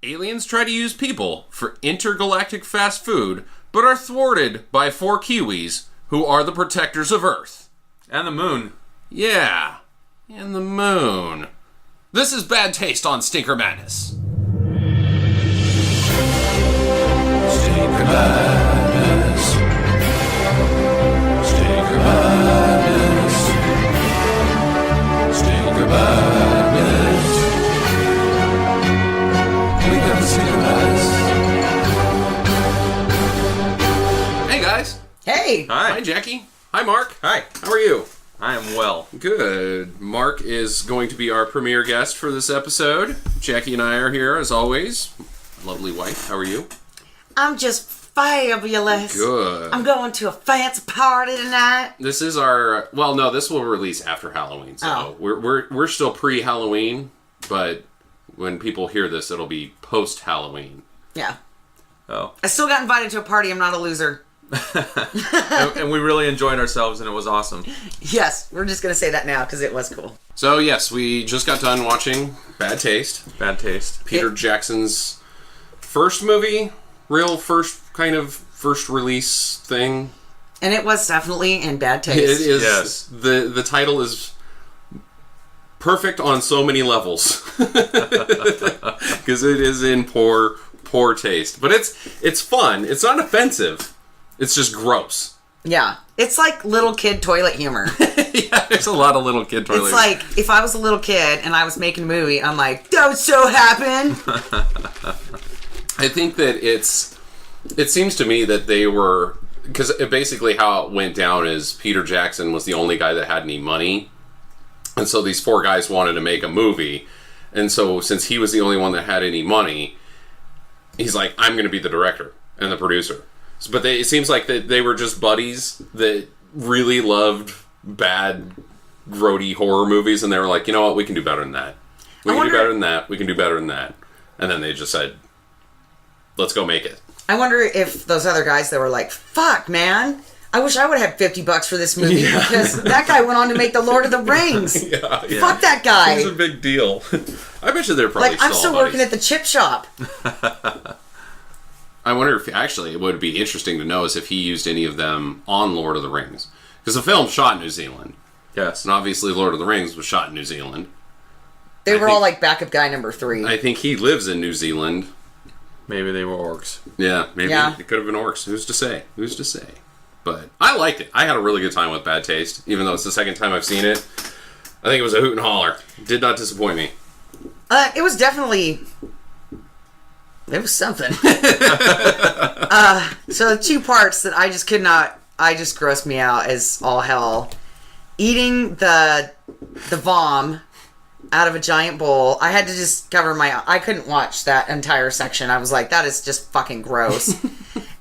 Aliens try to use people for intergalactic fast food, but are thwarted by 4 Kiwis, who are the protectors of Earth. And the moon. Yeah, and the moon. This is Bad Taste on Stinker Madness. Stinker Madness. Stinker Madness. Stinker Madness. We got the Stinker Madness. Hey guys. Hey! Hi Jackie. Hi Mark. Hi. How are you? I am well. Good. Mark is going to be our premier guest for this episode. Jackie and I are here as always. Lovely wife. How are you? I'm just fabulous. Good. I'm going to a fancy party tonight. This is our... Well, no, this will release after Halloween, so we're still pre-Halloween, but when people hear this, it'll be post-Halloween. Yeah. Oh. I still got invited to a party. I'm not a loser. and we really enjoyed ourselves, and it was awesome. Yes, we're just going to say that now because it was cool. So, yes, we just got done watching Bad Taste. Bad Taste. Peter Jackson's first movie, real first release thing. And it was definitely in bad taste. It is. Yes. The title is perfect on so many levels. Because it is in poor taste. But it's fun. It's not offensive. It's just gross. Yeah. It's like little kid toilet humor. Yeah, there's a lot of little kid toilet It's like, if I was a little kid and I was making a movie, I'm like, that would so happen. I think that it seems to me that they were... Because basically how it went down is Peter Jackson was the only guy that had any money. And so these 4 guys wanted to make a movie. And so since he was the only one that had any money, he's like, I'm going to be the director and the producer. But it seems like that they were just buddies that really loved bad, grody horror movies. And they were like, you know what? We can do better than that. We can do better than that. We can do better than that. And then they just said, let's go make it. I wonder if those other guys that were like, fuck, man, I wish I would have had $50 for this movie because that guy went on to make the Lord of the Rings. Fuck that guy. It's a big deal. I bet you they're probably like, I'm still working at the chip shop. I wonder if, actually, it would be interesting to know is if he used any of them on Lord of the Rings. Because the film shot in New Zealand. Yes. And obviously Lord of the Rings was shot in New Zealand. They were all like backup guy number 3. I think he lives in New Zealand. Maybe they were orcs. Yeah, maybe it could have been orcs. Who's to say? Who's to say? But I liked it. I had a really good time with Bad Taste, even though it's the second time I've seen it. I think it was a hoot and holler. Did not disappoint me. It was definitely... It was something. So the 2 parts that I just could not... I just grossed me out as all hell. Eating the vom out of a giant bowl. I had to just cover my... I couldn't watch that entire section. I was like, that is just fucking gross.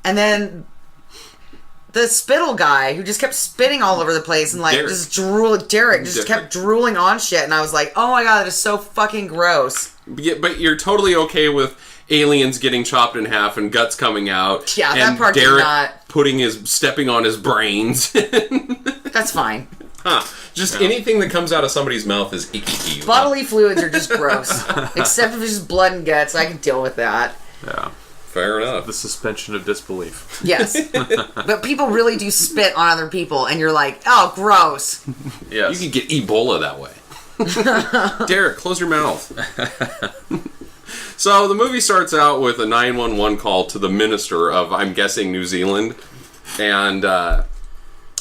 And then the spittle guy who just kept spitting all over the place and like Derek. just drooling. Derek just kept drooling on shit. And I was like, oh my god, that is so fucking gross. Yeah, but you're totally okay with aliens getting chopped in half and guts coming out. Yeah, and that part did Derek not... stepping on his brains. That's fine. Huh. Just anything that comes out of somebody's mouth is icky. Bodily fluids are just gross. Except if it's just blood and guts, I can deal with that. Yeah. Fair enough. The suspension of disbelief. Yes. But people really do spit on other people, and you're like, oh, gross. Yes. You could get Ebola that way. Derek, close your mouth. So the movie starts out with a 911 call to the minister of, I'm guessing, New Zealand. And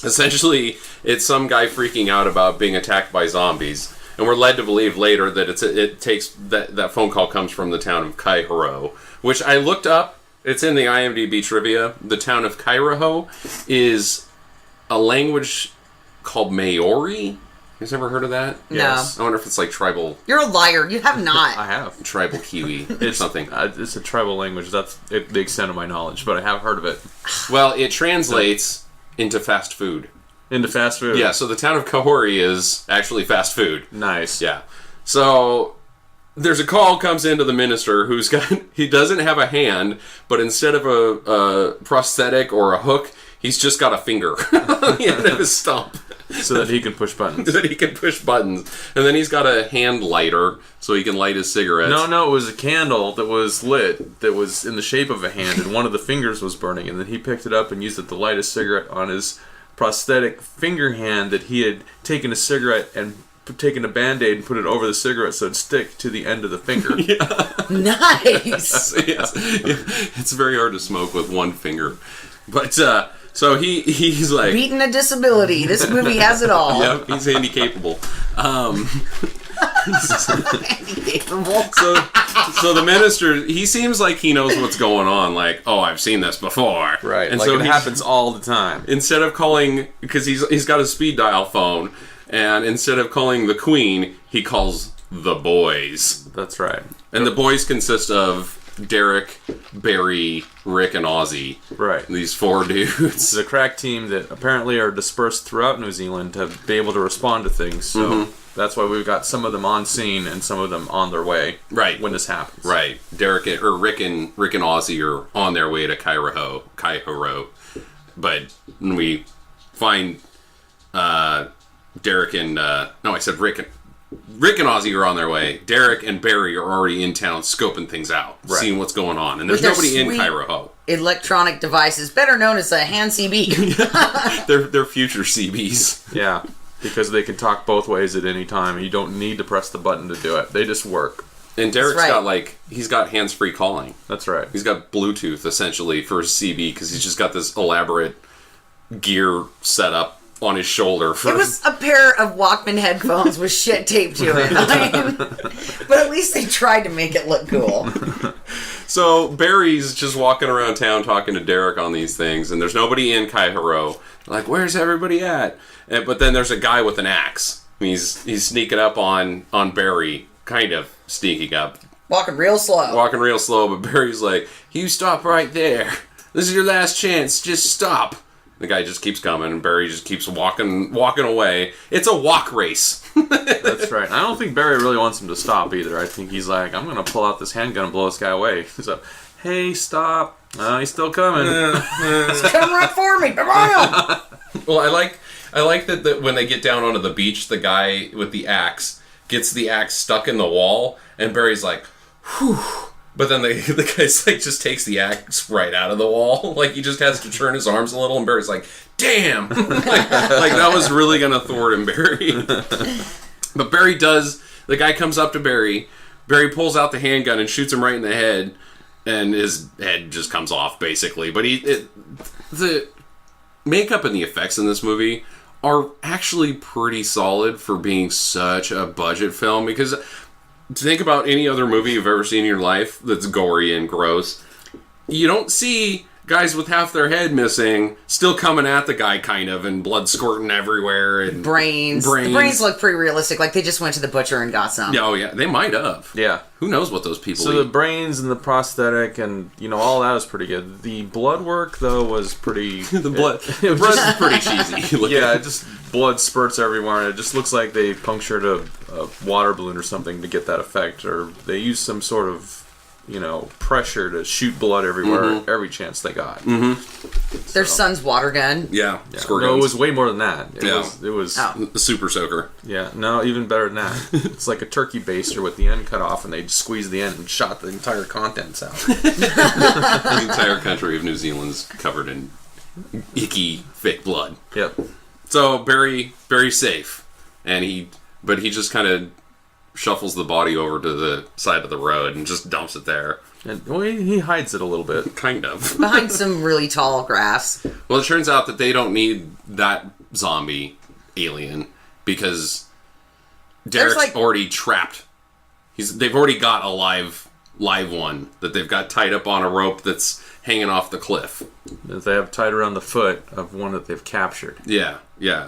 essentially, it's some guy freaking out about being attacked by zombies. And we're led to believe later that that phone call comes from the town of Kaihuro, which I looked up. It's in the IMDb trivia. The town of Kaihuro is a language called Maori. You guys ever heard of that? No. Yes. I wonder if it's like tribal... You're a liar. You have not. I have. Tribal Kiwi or something. It's a tribal language. That's the extent of my knowledge, but I have heard of it. Well, it translates into fast food. Into fast food? Yeah, so the town of Kahori is actually fast food. Nice. Yeah. So there's a call comes into the minister he doesn't have a hand, but instead of a prosthetic or a hook, he's just got a finger on the end of his stump. so that he can push buttons. that he can push buttons. And then he's got a hand lighter so he can light his cigarettes. No, it was a candle that was lit, that was in the shape of a hand, and one of the fingers was burning, and then he picked it up and used it to light a cigarette on his prosthetic finger hand that he had taken a cigarette and taken a Band-Aid and put it over the cigarette so it'd stick to the end of the finger. Nice. Yes. It's very hard to smoke with one finger. But, so he's like... Beating a disability. This movie has it all. Yep, he's handy-capable. Handicapable. So the minister, he seems like he knows what's going on. Like, oh, I've seen this before. Right, and like so it happens all the time. Instead of calling... Because he's got a speed dial phone, and instead of calling the Queen, he calls the boys. That's right. And the boys consist of Derek, Barry, Rick, and Ozzy. Right. These 4 dudes. It's a crack team that apparently are dispersed throughout New Zealand to be able to respond to things. So that's why we've got some of them on scene and some of them on their way. Right. When this happens. Right. Rick and Ozzy are on their way to Kaihoro. But when we find Derek and Rick and Ozzy are on their way. Derek and Barry are already in town scoping things out, seeing what's going on. And there's With their nobody in sweet Kaihoro. Electronic devices, better known as a hand CB. They're future CBs. Yeah. Because they can talk both ways at any time. You don't need to press the button to do it. They just work. And Derek's right. he's got hands-free calling. That's right. He's got Bluetooth, essentially, for his CB, because he's just got this elaborate gear set up on his shoulder. It was a pair of Walkman headphones with shit taped to it. But at least they tried to make it look cool. So Barry's just walking around town talking to Derek on these things, and there's nobody in Kaihoro. Like, where's everybody at? But then there's a guy with an axe. He's sneaking up on Barry, kind of sneaking up. Walking real slow. But Barry's like, you stop right there. This is your last chance. Just stop. The guy just keeps coming, and Barry just keeps walking away. It's a walk race. That's right. I don't think Barry really wants him to stop either. I think he's like, I'm going to pull out this handgun and blow this guy away. So, hey, stop. He's still coming. He's coming right for me. Come on. Well, I like that when they get down onto the beach, the guy with the axe gets the axe stuck in the wall, and Barry's like, whew. But then the guy's like, just takes the axe right out of the wall. Like, he just has to turn his arms a little, and Barry's like, damn! like that was really gonna thwart him, Barry. But Barry does, the guy comes up to Barry pulls out the handgun and shoots him right in the head, and his head just comes off, basically. But the makeup and the effects in this movie are actually pretty solid for being such a budget film, because think about any other movie you've ever seen in your life that's gory and gross. You don't see guys with half their head missing still coming at the guy, kind of, and blood squirting everywhere. And brains. The brains look pretty realistic. Like they just went to the butcher and got some. Oh, yeah. They might have. Yeah. Who knows what those people So eat. the brains and the prosthetic and, all that was pretty good. The blood work, though, was pretty... The blood is pretty cheesy. Yeah, just blood spurts everywhere, and it just looks like they punctured a water balloon or something to get that effect, or they used some sort of, pressure to shoot blood everywhere, every chance they got. Their son's water gun. Yeah. Squirt No, it guns. was way more than that. It was The super soaker. Yeah, no, even better than that. It's like a turkey baster with the end cut off, and they just squeezed the end and shot the entire contents out. The entire country of New Zealand's covered in icky, thick blood. Yep. So Barry's safe, and he just kind of shuffles the body over to the side of the road and just dumps it there. And he hides it a little bit. Kind of. Behind some really tall grass. Well, it turns out that they don't need that zombie alien because Derek's already trapped. They've already got a live one that they've got tied up on a rope that's hanging off the cliff. That they have tied around the foot of one that they've captured. Yeah.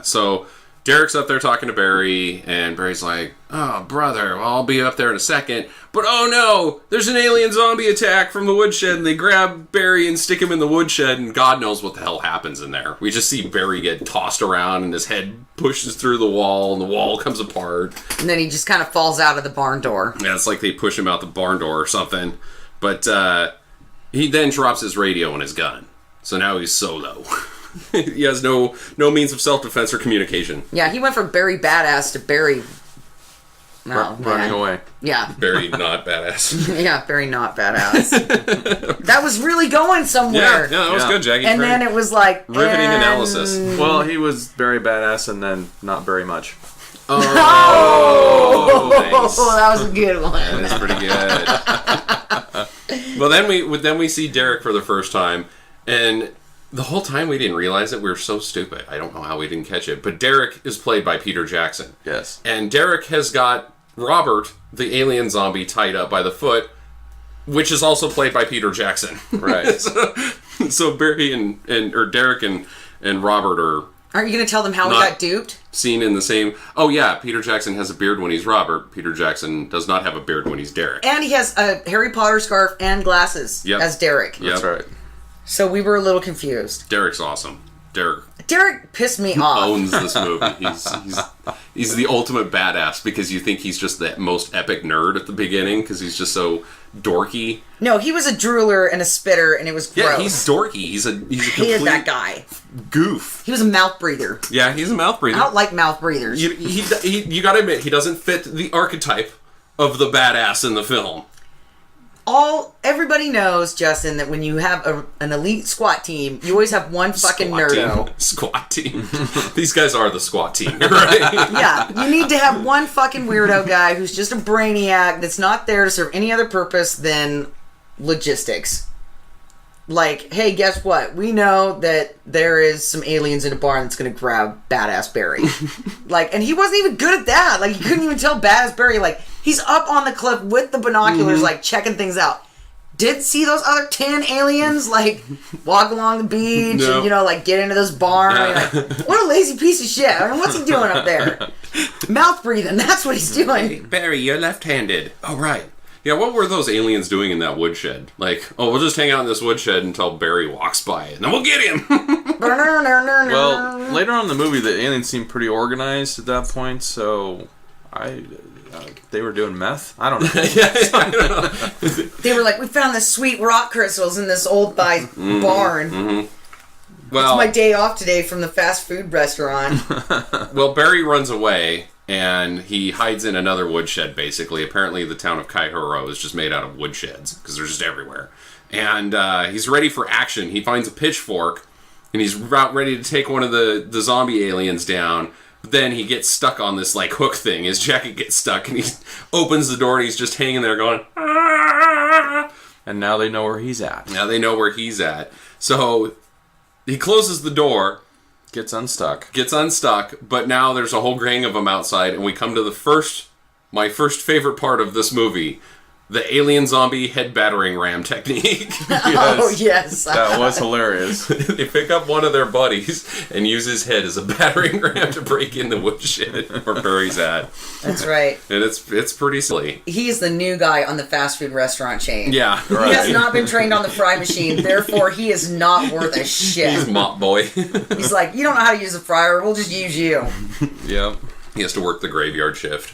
So Derek's up there talking to Barry, and Barry's like, oh, brother, well, I'll be up there in a second. But oh no, there's an alien zombie attack from the woodshed, and they grab Barry and stick him in the woodshed, and God knows what the hell happens in there. We just see Barry get tossed around, and his head pushes through the wall, and the wall comes apart. And then he just kind of falls out of the barn door. Yeah, it's like they push him out the barn door or something. But he then drops his radio and his gun. So now he's solo. he has no means of self-defense or communication. Yeah, he went from Barry badass to Barry... Oh, running away. Yeah. Very not badass. Yeah, Barry not badass. That was really going somewhere. Yeah, that was good, Jackie. And then it was like... riveting analysis. Well, he was very badass and then not very much. Oh, nice. that was a good one. That is pretty good. Well, then we see Derek for the first time, and the whole time we didn't realize it. We were so stupid. I don't know how we didn't catch it. But Derek is played by Peter Jackson. Yes. And Derek has got Robert, the alien zombie, tied up by the foot, which is also played by Peter Jackson. Right. so Barry or Derek and Robert are... Aren't you going to tell them how we Not- got duped? seen in the same... Oh, yeah, Peter Jackson has a beard when he's Robert. Peter Jackson does not have a beard when he's Derek. And he has a Harry Potter scarf and glasses Yep. as Derek. Yep. That's right. So we were a little confused. Derek's awesome. Derek pissed me off. Owns this movie. He's the ultimate badass because you think he's just the most epic nerd at the beginning because he's just so dorky. No, he was a drooler and a spitter, and it was gross. Yeah, he's dorky. He's a Hated complete that guy. goof. He was a mouth breather. Yeah, he's a mouth breather. I don't like mouth breathers. You gotta admit, he doesn't fit the archetype of the badass in the film. Everybody knows, Justin, that when you have an elite squat team, you always have one fucking nerdo. Squat team. These guys are the squat team, right? Yeah, you need to have one fucking weirdo guy who's just a brainiac that's not there to serve any other purpose than logistics. Like, hey, guess what? We know that there is some aliens in a barn that's gonna grab Badass Barry. And he wasn't even good at that. Like, he couldn't even tell Badass Barry, he's up on the cliff with the binoculars, checking things out. Did see those other 10 aliens, walk along the beach No. and, get into this barn. What a lazy piece of shit. I mean, what's he doing up there? Mouth breathing, that's what he's doing. Barry, you're left-handed. Oh, right. Yeah, what were those aliens doing in that woodshed? We'll just hang out in this woodshed until Barry walks by, and then we'll get him. Well, later on in the movie, the aliens seemed pretty organized at that point, so they were doing meth? I don't know. I don't know. They were like, we found this sweet rock crystals in this old guy's barn. Mm-hmm. Well, It's my day off today from the fast food restaurant. well, Barry runs away, and he hides in another woodshed, basically. Apparently, the town of Kaihuro is just made out of woodsheds, because they're just everywhere. And he's ready for action. He finds a pitchfork, and he's about ready to take one of the zombie aliens down. But then he gets stuck on this, hook thing. His jacket gets stuck, and he opens the door, and he's just hanging there going, "Ah!" And now they know where he's at. Now they know where he's at. So he closes the door, Gets unstuck. but now there's a whole gang of them outside, and we come to my first favorite part of this movie, the alien zombie head battering ram technique. Oh, yes. That was hilarious. They pick up one of their buddies and use his head as a battering ram to break in the woodshed where Barry's at. That's right. And it's pretty silly. He is the new guy on the fast food restaurant chain. Yeah, He has not been trained on the fry machine, therefore he is not worth a shit. He's mop boy. He's like, you don't know how to use a fryer, we'll just use you. Yep. He has to work the graveyard shift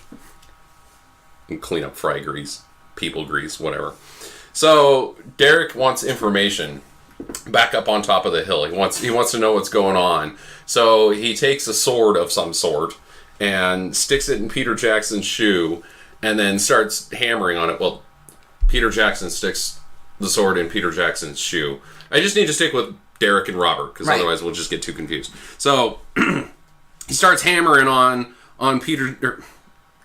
and clean up fry grease, people grease, whatever. So Derek wants information back up on top of the hill. He wants to know what's going on. So he takes a sword of some sort and sticks it in Peter Jackson's shoe and then starts hammering on it. Well, Peter Jackson sticks the sword in Peter Jackson's shoe. I just need to stick with Derek and Robert because otherwise we'll just get too confused. So he starts hammering on Peter...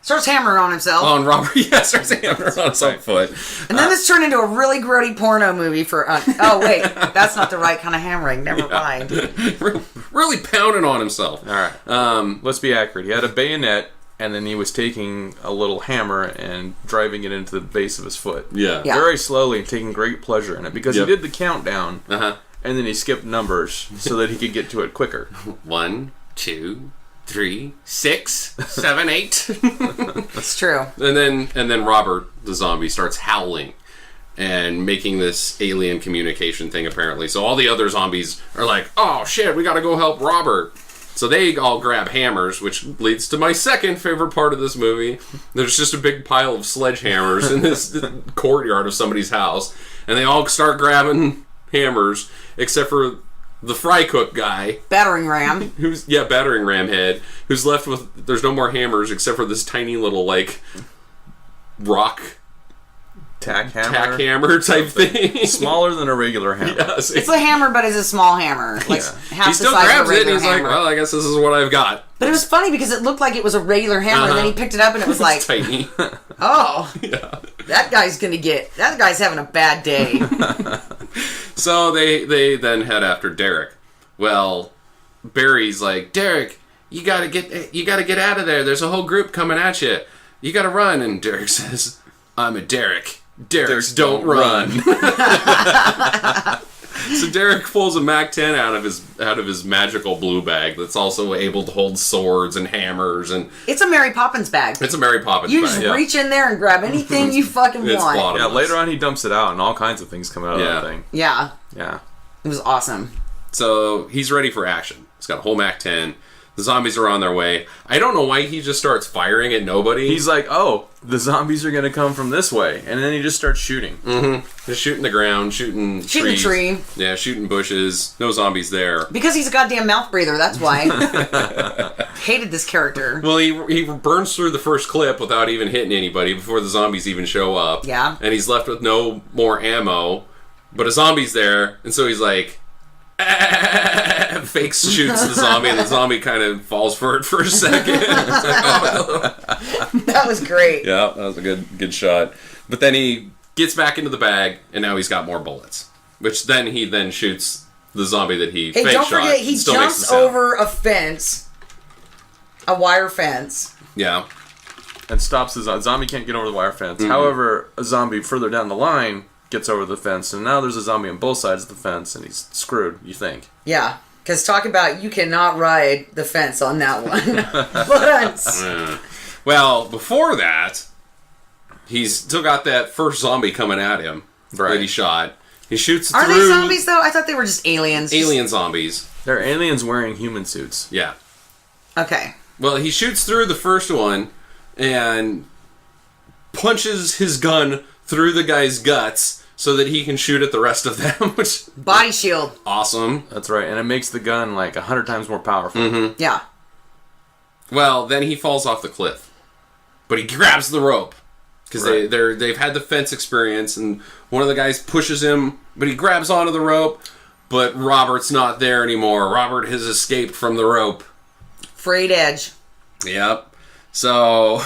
Starts hammering on himself. On Robert, yeah, starts hammering on some foot. And then this turned into a really grody porno movie for... oh, wait. That's not the right kind of hammering. Never mind. Really pounding on himself. All right. Let's be accurate. He had a bayonet, and then he was taking a little hammer and driving it into the base of his foot. Yeah. Very slowly and taking great pleasure in it because he did the countdown, Uh-huh. and then he skipped numbers so that he could get to it quicker. 1, 2, 3, 6, 7, 8. It's true. And then Robert, the zombie, starts howling and making this alien communication thing, apparently. So all the other zombies are like, oh shit, we gotta go help Robert. So they all grab hammers, which leads to my second favorite part of this movie. There's just a big pile of sledgehammers in this courtyard of somebody's house. And they all start grabbing hammers, except for the fry cook guy, Battering ram. battering ram head, who's left with, there's no more hammers except for this tiny little, like, rock tack hammer type thing. Smaller than a regular hammer. Yes. It's a hammer, but it's a small hammer. Like, half He the still size grabs of a it and regular he's like, hammer. well, I guess this is what I've got. But it was funny because it looked like it was a regular hammer, and then he picked it up and it was like, It's tiny. oh, Yeah. that guy's having a bad day. So they then head after Derek. Well, Barry's like, Derek, you gotta get out of there. There's a whole group coming at you. You gotta run. And Derek says, I'm a Derek. Derek's don't run. So Derek pulls a MAC-10 out of his magical blue bag that's also able to hold swords and hammers, and It's a Mary Poppins bag. it's a Mary Poppins You bag. just Yeah. reach in there and grab anything you fucking It's want. bottomless. Yeah, later on he dumps it out and all kinds of things come out of Yeah. that thing. Yeah, Yeah. it was awesome. So he's ready for action. He's got a whole MAC-10. The zombies are on their way. I don't know why he just starts firing at nobody. He's like, oh, the zombies are going to come from this way. And then he just starts shooting. just shooting the ground, shooting Shooting a trees. tree. Yeah, shooting bushes. No zombies there. Because he's a goddamn mouth breather, that's why. Hated this character. Well, he burns through the first clip without even hitting anybody before the zombies even show up. Yeah. And he's left with no more ammo, but a zombie's there, and so he's like, fakes shoots the zombie, and the zombie kind of falls for it for a second. It's like, oh. That was great. Yeah, that was a good shot. But then he gets back into the bag, and now he's got more bullets. Which then he shoots the zombie that he Hey, fake don't shot. forget, he Still makes the jumps sound. over a fence. A wire fence. Yeah. And stops the zombie. Can't get over the wire fence. Mm-hmm. However, a zombie further down the line gets over the fence, and now there's a zombie on both sides of the fence, and he's screwed, you think. Yeah. Because talk about you cannot ride the fence on that one. But Yeah. Well, before that, he's still got that first zombie coming at him that he shot. He shoots are through they zombies though? I thought they were just aliens. alien zombies. They're aliens wearing human suits. Yeah. Okay. Well, he shoots through the first one and punches his gun through the guy's guts so that he can shoot at the rest of them, which Body shield. awesome. That's right, and it makes the gun like 100 times more powerful. Mm-hmm. Yeah. Well, then he falls off the cliff, but he grabs the rope because Right. they've had the fence experience, and one of the guys pushes him, but he grabs onto the rope. But Robert's not there anymore. Robert has escaped from the rope. Frayed edge. Yep. So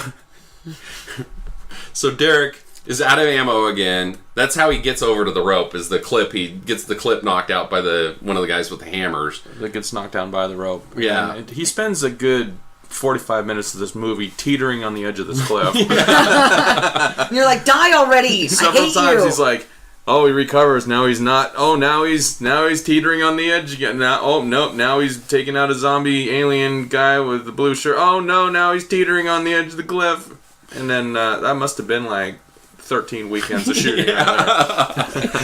Derek is out of ammo again. That's how he gets over to the rope. Is the clip? He gets the clip knocked out by one of the guys with the hammers. That gets knocked down by the rope. Yeah. And he spends a good 45 minutes of this movie teetering on the edge of this cliff. And you're like, die already! I Several hate times you. he's like, oh, he recovers. Now he's not. Oh, now he's teetering on the edge again. Now, oh nope. Now he's taking out a zombie alien guy with the blue shirt. Oh no! Now he's teetering on the edge of the cliff. And then that must have been like 13 weekends of shooting. Right there.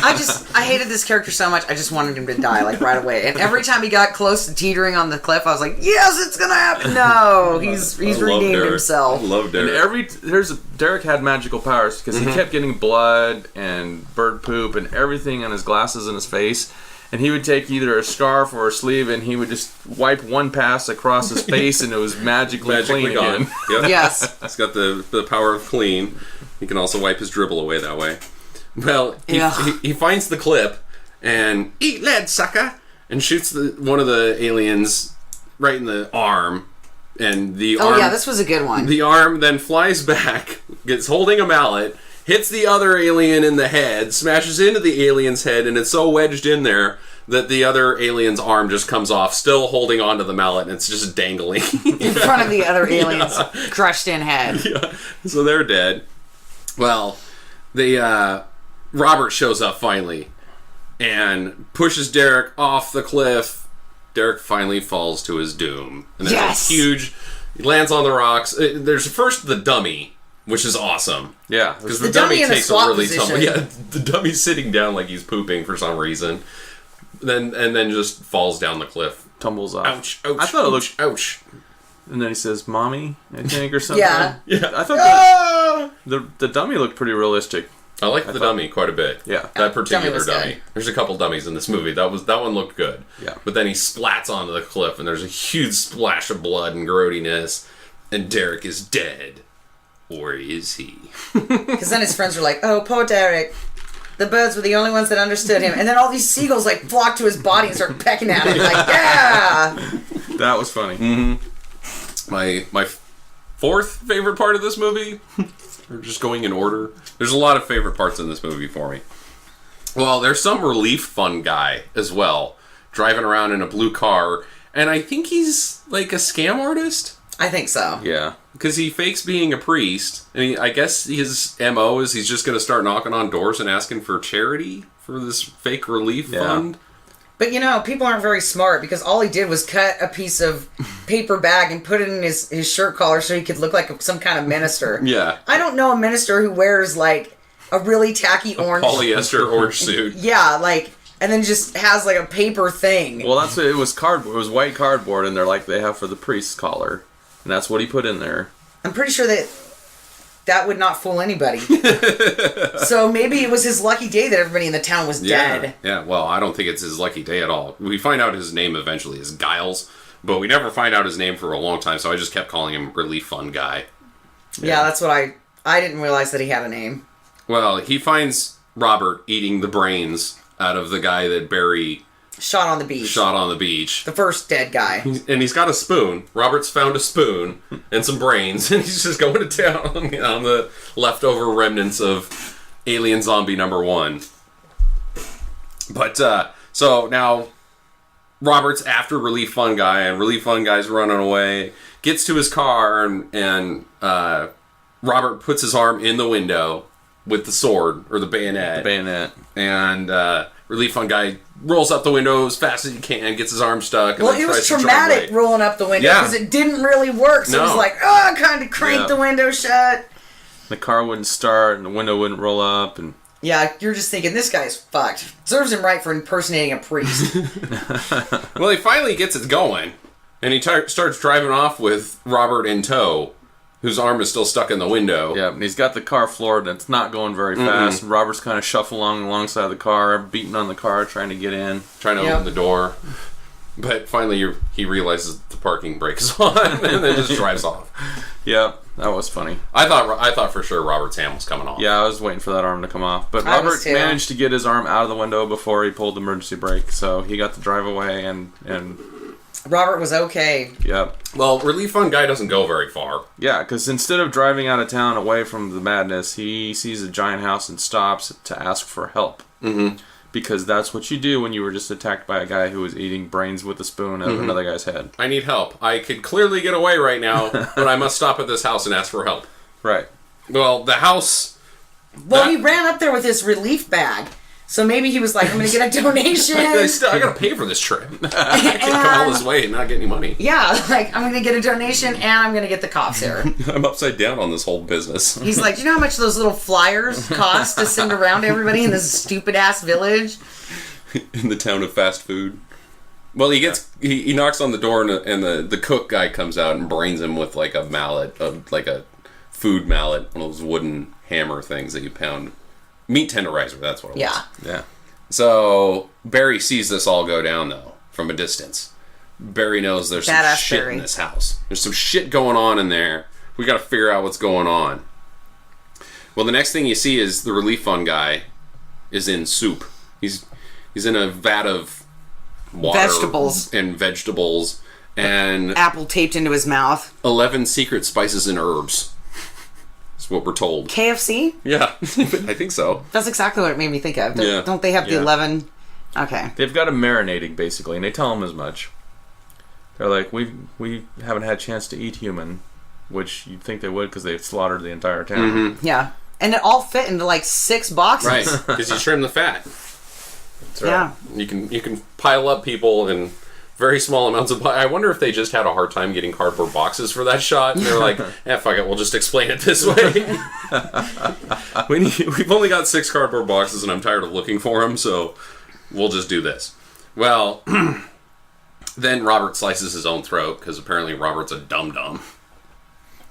I hated this character so much. I just wanted him to die like right away. And every time he got close to teetering on the cliff, I was like, yes, it's gonna happen. No, he's redeemed himself. I love And Derek. Derek had magical powers because he kept getting blood and bird poop and everything on his glasses and his face. And he would take either a scarf or a sleeve and he would just wipe one pass across his face and it was magically clean gone. again. Yep. Yes. He's got the power of clean. He can also wipe his dribble away that way. Well, he finds the clip and eat lead, sucker, and shoots one of the aliens right in the arm. And the arm, this was a good one. The arm then flies back, gets holding a mallet, hits the other alien in the head, smashes into the alien's head, and it's so wedged in there that the other alien's arm just comes off, still holding onto the mallet, and it's just dangling. In front of the other aliens, crushed in head. Yeah. So they're dead. Well, Robert shows up finally and pushes Derek off the cliff. Derek finally falls to his doom. And Yes! He lands on the rocks. There's first the dummy, which is awesome. Yeah. Because The dummy in a takes squat a really position. tumble. Yeah, the dummy's sitting down like he's pooping for some reason. And then just falls down the cliff. Tumbles off. Ouch, ouch, I thought it looked. ouch. And then he says, "Mommy," I think, or something. Yeah. Yeah. I thought the dummy looked pretty realistic. I like the dummy quite a bit. Yeah. That particular was dummy. good. There's a couple dummies in this movie. That one looked good. Yeah. But then he splats onto the cliff, and there's a huge splash of blood and grody-ness, and Derek is dead. Or is he? Because then his friends were like, "Oh, poor Derek. The birds were the only ones that understood him." And then all these seagulls like flock to his body and start pecking at him. Like, yeah. That was funny. My fourth favorite part of this movie, we're just going in order. There's a lot of favorite parts in this movie for me. Well, there's some relief fund guy as well, driving around in a blue car, and I think he's like a scam artist. I think so. Yeah. Because he fakes being a priest, and I guess his MO is he's just going to start knocking on doors and asking for charity for this fake relief fund. But people aren't very smart because all he did was cut a piece of paper bag and put it in his shirt collar so he could look like some kind of minister. Yeah. I don't know a minister who wears like a really tacky orange Polyester orange suit. Yeah, like, and then just has like a paper thing. Well, that's what it was. Cardboard. It was white cardboard, and they're like they have for the priest's collar, and that's what he put in there. I'm pretty sure that would not fool anybody. So maybe it was his lucky day that everybody in the town was dead. Yeah, well, I don't think it's his lucky day at all. We find out his name eventually is Giles, but we never find out his name for a long time, so I just kept calling him Relief Fund Guy. Yeah, that's what I didn't realize that he had a name. Well, he finds Robert eating the brains out of the guy that Barry Shot on the beach. shot on the beach. The first dead guy. And he's got a spoon. Robert's found a spoon and some brains, and he's just going to town on the leftover remnants of Alien Zombie number 1. But, so now Robert's after Relief Fund Guy, and Relief Fund Guy's running away, gets to his car, and Robert puts his arm in the window with the sword, or the bayonet. And Relief Fund Guy rolls up the window as fast as he can, gets his arm stuck. And Well, then it was tries to drive traumatic away. rolling up the window because it didn't really work. So it was No. like, oh, kind of crank the window shut. The car wouldn't start, and the window wouldn't roll up, and Yeah, you're just thinking, this guy's fucked. Serves him right for impersonating a priest. Well, he finally gets it going, and he starts driving off with Robert in tow, whose arm is still stuck in the window. yeah, and he's got the car floored, and it's not going very fast. And Robert's kind of shuffling alongside the car, beating on the car, trying to get in. Trying to open the door. But finally he realizes the parking brake is on, and then just drives off. Yep, that was funny. I thought for sure Robert's hand was coming off. Yeah, I was waiting for that arm to come off. But I was Robert too. managed to get his arm out of the window before he pulled the emergency brake, so he got to drive away, and Robert was okay. yep. Well, Relief Fund Guy doesn't go very far. Yeah, because instead of driving out of town away from the madness, he sees a giant house and stops to ask for help. Mm-hmm. Because that's what you do when you were just attacked by a guy who was eating brains with a spoon out of another guy's head. I need help. I could clearly get away right now, but I must stop at this house and ask for help. Right. Well, the house... Well, he ran up there with his relief bag. So maybe he was like, I'm going to get a donation. I gotta pay for this trip. I can't come all this way and not get any money. Yeah, like, I'm going to get a donation and I'm going to get the cops here. I'm upside down on this whole business. He's like, do you know how much those little flyers cost to send around to everybody in this stupid-ass village? In the town of fast food. Well, he knocks on the door, and the cook guy comes out and brains him with like a mallet, like a food mallet, one of those wooden hammer things that you pound. Meat tenderizer, that's what it was. Yeah. Yeah. So Barry sees this all go down, though, from a distance. Barry knows there's some Badass shit Barry. in this house. There's some shit going on in there. We gotta figure out what's going on. Well, the next thing you see is the Relief Fund Guy is in soup. He's in a vat of water Vegetables. and vegetables and Apple taped into his mouth. 11 secret spices and herbs. That's what we're told. KFC? Yeah, I think so. That's exactly what it made me think of. Yeah. Don't they have the Yeah. 11? Okay. They've got him marinating, basically, and they tell him as much. They're like, we haven't had a chance to eat human, which you'd think they would because they've slaughtered the entire town. Mm-hmm. Yeah. And it all fit into like 6 boxes. Right, because you trim the fat. That's right. Yeah. You can pile up people in very small amounts of... I wonder if they just had a hard time getting cardboard boxes for that shot. And they're like, fuck it, we'll just explain it this way. We've only got 6 cardboard boxes, and I'm tired of looking for them, so we'll just do this. Well, then Robert slices his own throat, because apparently Robert's a dum-dum.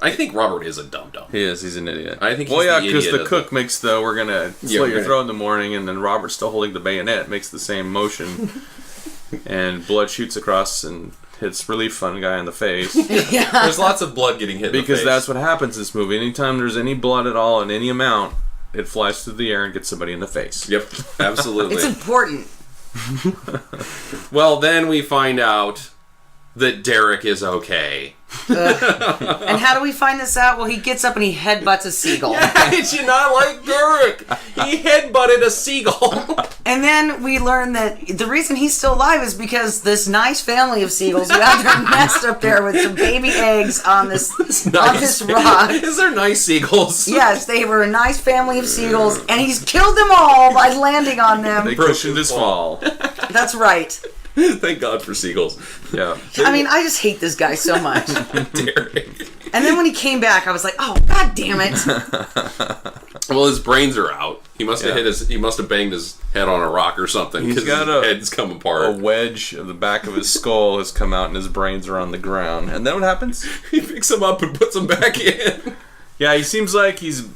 I think Robert is a dum-dum. He is. He's an idiot. I think he's well, yeah, the because idiot the of cook makes the we're gonna slit we're your gonna- throat in the morning, and then Robert's still holding the bayonet, makes the same motion, and blood shoots across and hits Relief Fund guy in the face. There's lots of blood getting hit in the Because face. that's what happens in this movie. Anytime there's any blood at all in any amount, it flies through the air and gets somebody in the face. Yep, absolutely. It's important. Well, then we find out that Derek is okay. And how do we find this out? Well, he gets up and he headbutts a seagull. Did you not like Derek? He headbutted a seagull. And then we learn that the reason he's still alive is because this nice family of seagulls who have their nest up there with some baby eggs on this rock. Is there nice seagulls? Yes, they were a nice family of seagulls, and he's killed them all by landing on them. They cushioned his fall. That's right. Thank God for seagulls. Yeah. I mean, I just hate this guy so much. Derek. And then when he came back, I was like, oh, god damn it. Well, his brains are out. He must have Yeah. He must have banged his head on a rock or something. He's Because his got head's come A apart. wedge of the back of his skull has come out and his brains are on the ground. And then what happens? He picks him up and puts him back in. Yeah, he seems like he's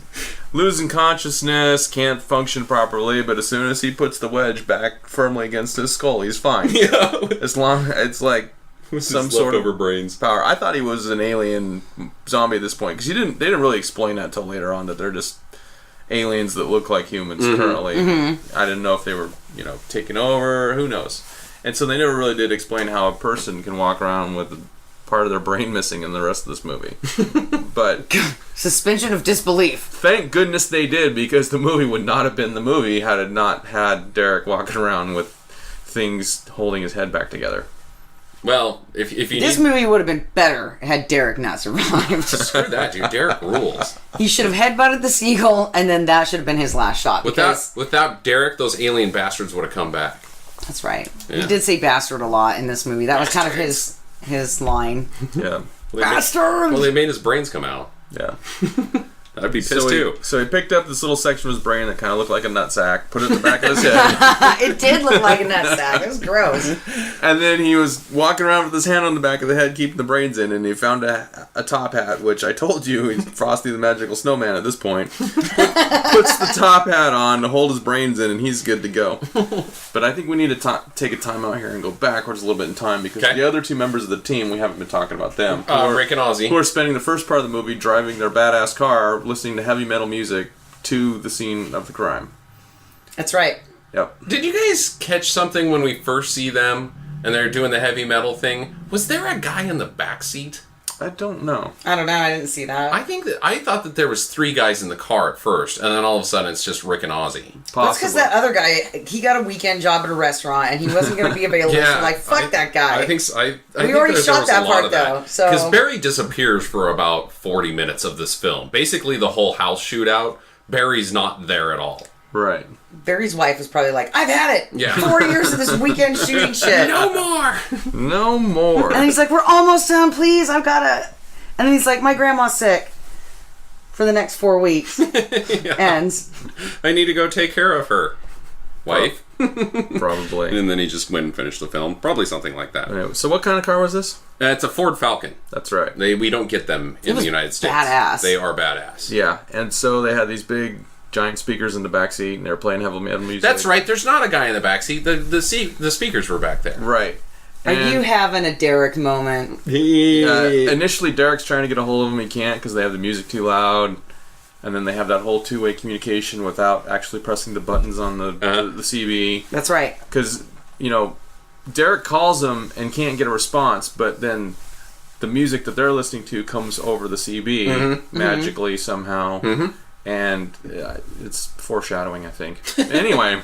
losing consciousness, can't function properly, but as soon as he puts the wedge back firmly against his skull, he's fine. Yeah. As long it's like some sort of leftover brains. power. I thought he was an alien zombie at this point because they didn't really explain that till later on that they're just aliens that look like humans currently. I didn't know if they were taking over. Who knows? And so they never really did explain how a person can walk around with part of their brain missing in the rest of this movie. But Suspension of disbelief. thank goodness they did, because the movie would not have been the movie had it not had Derek walking around with things holding his head back together. Well, if you This need... movie would have been better had Derek not survived. Screw that, dude. Derek rules. He should have headbutted the seagull, and then that should have been his last shot. Because Without Derek, those alien bastards would have come back. that's right. Yeah. He did say bastard a lot in this movie. That was kind of his line. Yeah. Bastard! Well, they made his brains come out. Yeah. I'd be pissed too. So he picked up this little section of his brain that kind of looked like a nutsack, put it in the back of his head, It did look like a nutsack. It was gross. and then he was walking around with his hand on the back of the head, keeping the brains in, and he found a top hat, which I told you, he's Frosty the Magical Snowman at this point. Puts the top hat on to hold his brains in, and he's good to go. But I think we need to take a time out here and go backwards a little bit in time, because Okay. the other two members of the team, we haven't been talking about them. Rick and Ozzy. Who are spending the first part of the movie driving their badass car, listening to heavy metal music to the scene of the crime. That's right. Yep. Did you guys catch something when we first see them and they're doing the heavy metal thing? Was there a guy in the back seat? I don't know. I don't know. I didn't see that. I thought that there was 3 guys in the car at first, and then all of a sudden it's just Rick and Ozzy. That's because that other guy, he got a weekend job at a restaurant, and he wasn't going to be available. So like, fuck that guy. I think so. I We think already there shot was a that lot part, of that. though, so- Because Barry disappears for about 40 minutes of this film. Basically, the whole house shootout, Barry's not there at all. Right. Barry's wife was probably like, I've had it. Yeah. 4 years of this weekend shooting shit. No more! No more. And he's like, we're almost done, please. I've got to. And then he's like, my grandma's sick for the next 4 weeks. And I need to go take care of her. Wife? Probably. And then he just went and finished the film. Probably something like that. Anyway, so what kind of car was this? It's a Ford Falcon. That's right. We don't get them in the was United States. badass. They are badass. Yeah, and so they had these big, giant speakers in the back seat, and they were playing heavy metal music. That's right. There's not a guy in the backseat. The speakers were back there. Right. are you having a Derek moment? Initially, Derek's trying to get a hold of him. He can't because they have the music too loud. And then they have that whole two-way communication without actually pressing the buttons on the CB. That's right. Because, Derek calls him and can't get a response, but then the music that they're listening to comes over the CB magically somehow. And it's foreshadowing, I think. Anyway.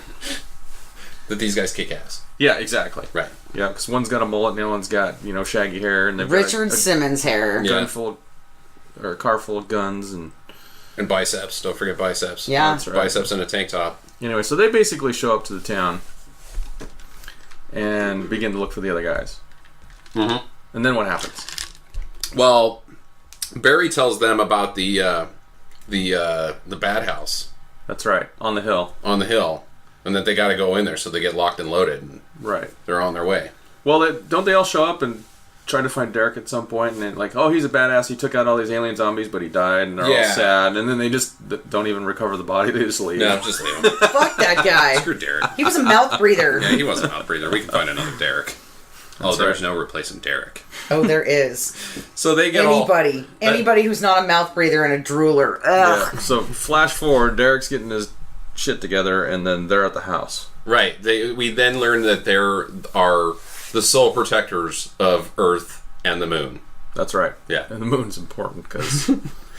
That these guys kick ass. Yeah, exactly. Right. Yeah, because one's got a mullet and the other one's got, shaggy hair. And they've Richard got Simmons hair. Yeah. a car full of guns and... And biceps. Don't forget biceps. Yeah. That's right. Biceps and a tank top. Anyway, so they basically show up to the town and begin to look for the other guys. Mm-hmm. And then what happens? Well, Barry tells them about the bad house That's right, on the hill. on the hill, and that they got to go in there so they get locked and loaded, and Right. they're on their way. Well, don't they all show up and try to find Derek at some point, and then like, oh, he's a badass. He took out all these alien zombies, but he died, and they're all sad. And then they just don't even recover the body. They just leave. No, just leave him. Fuck that guy. Screw Derek. He was a mouth breather. Yeah, he was a mouth breather. We can find another Derek. There's no replacing Derek. Oh, there is. So they get anybody who's not a mouth breather and a drooler. Ugh. Yeah. So flash forward, Derek's getting his shit together, and then they're at the house. Right. We then learn that there are the sole protectors of Earth and the Moon. That's right. Yeah. And the moon's important because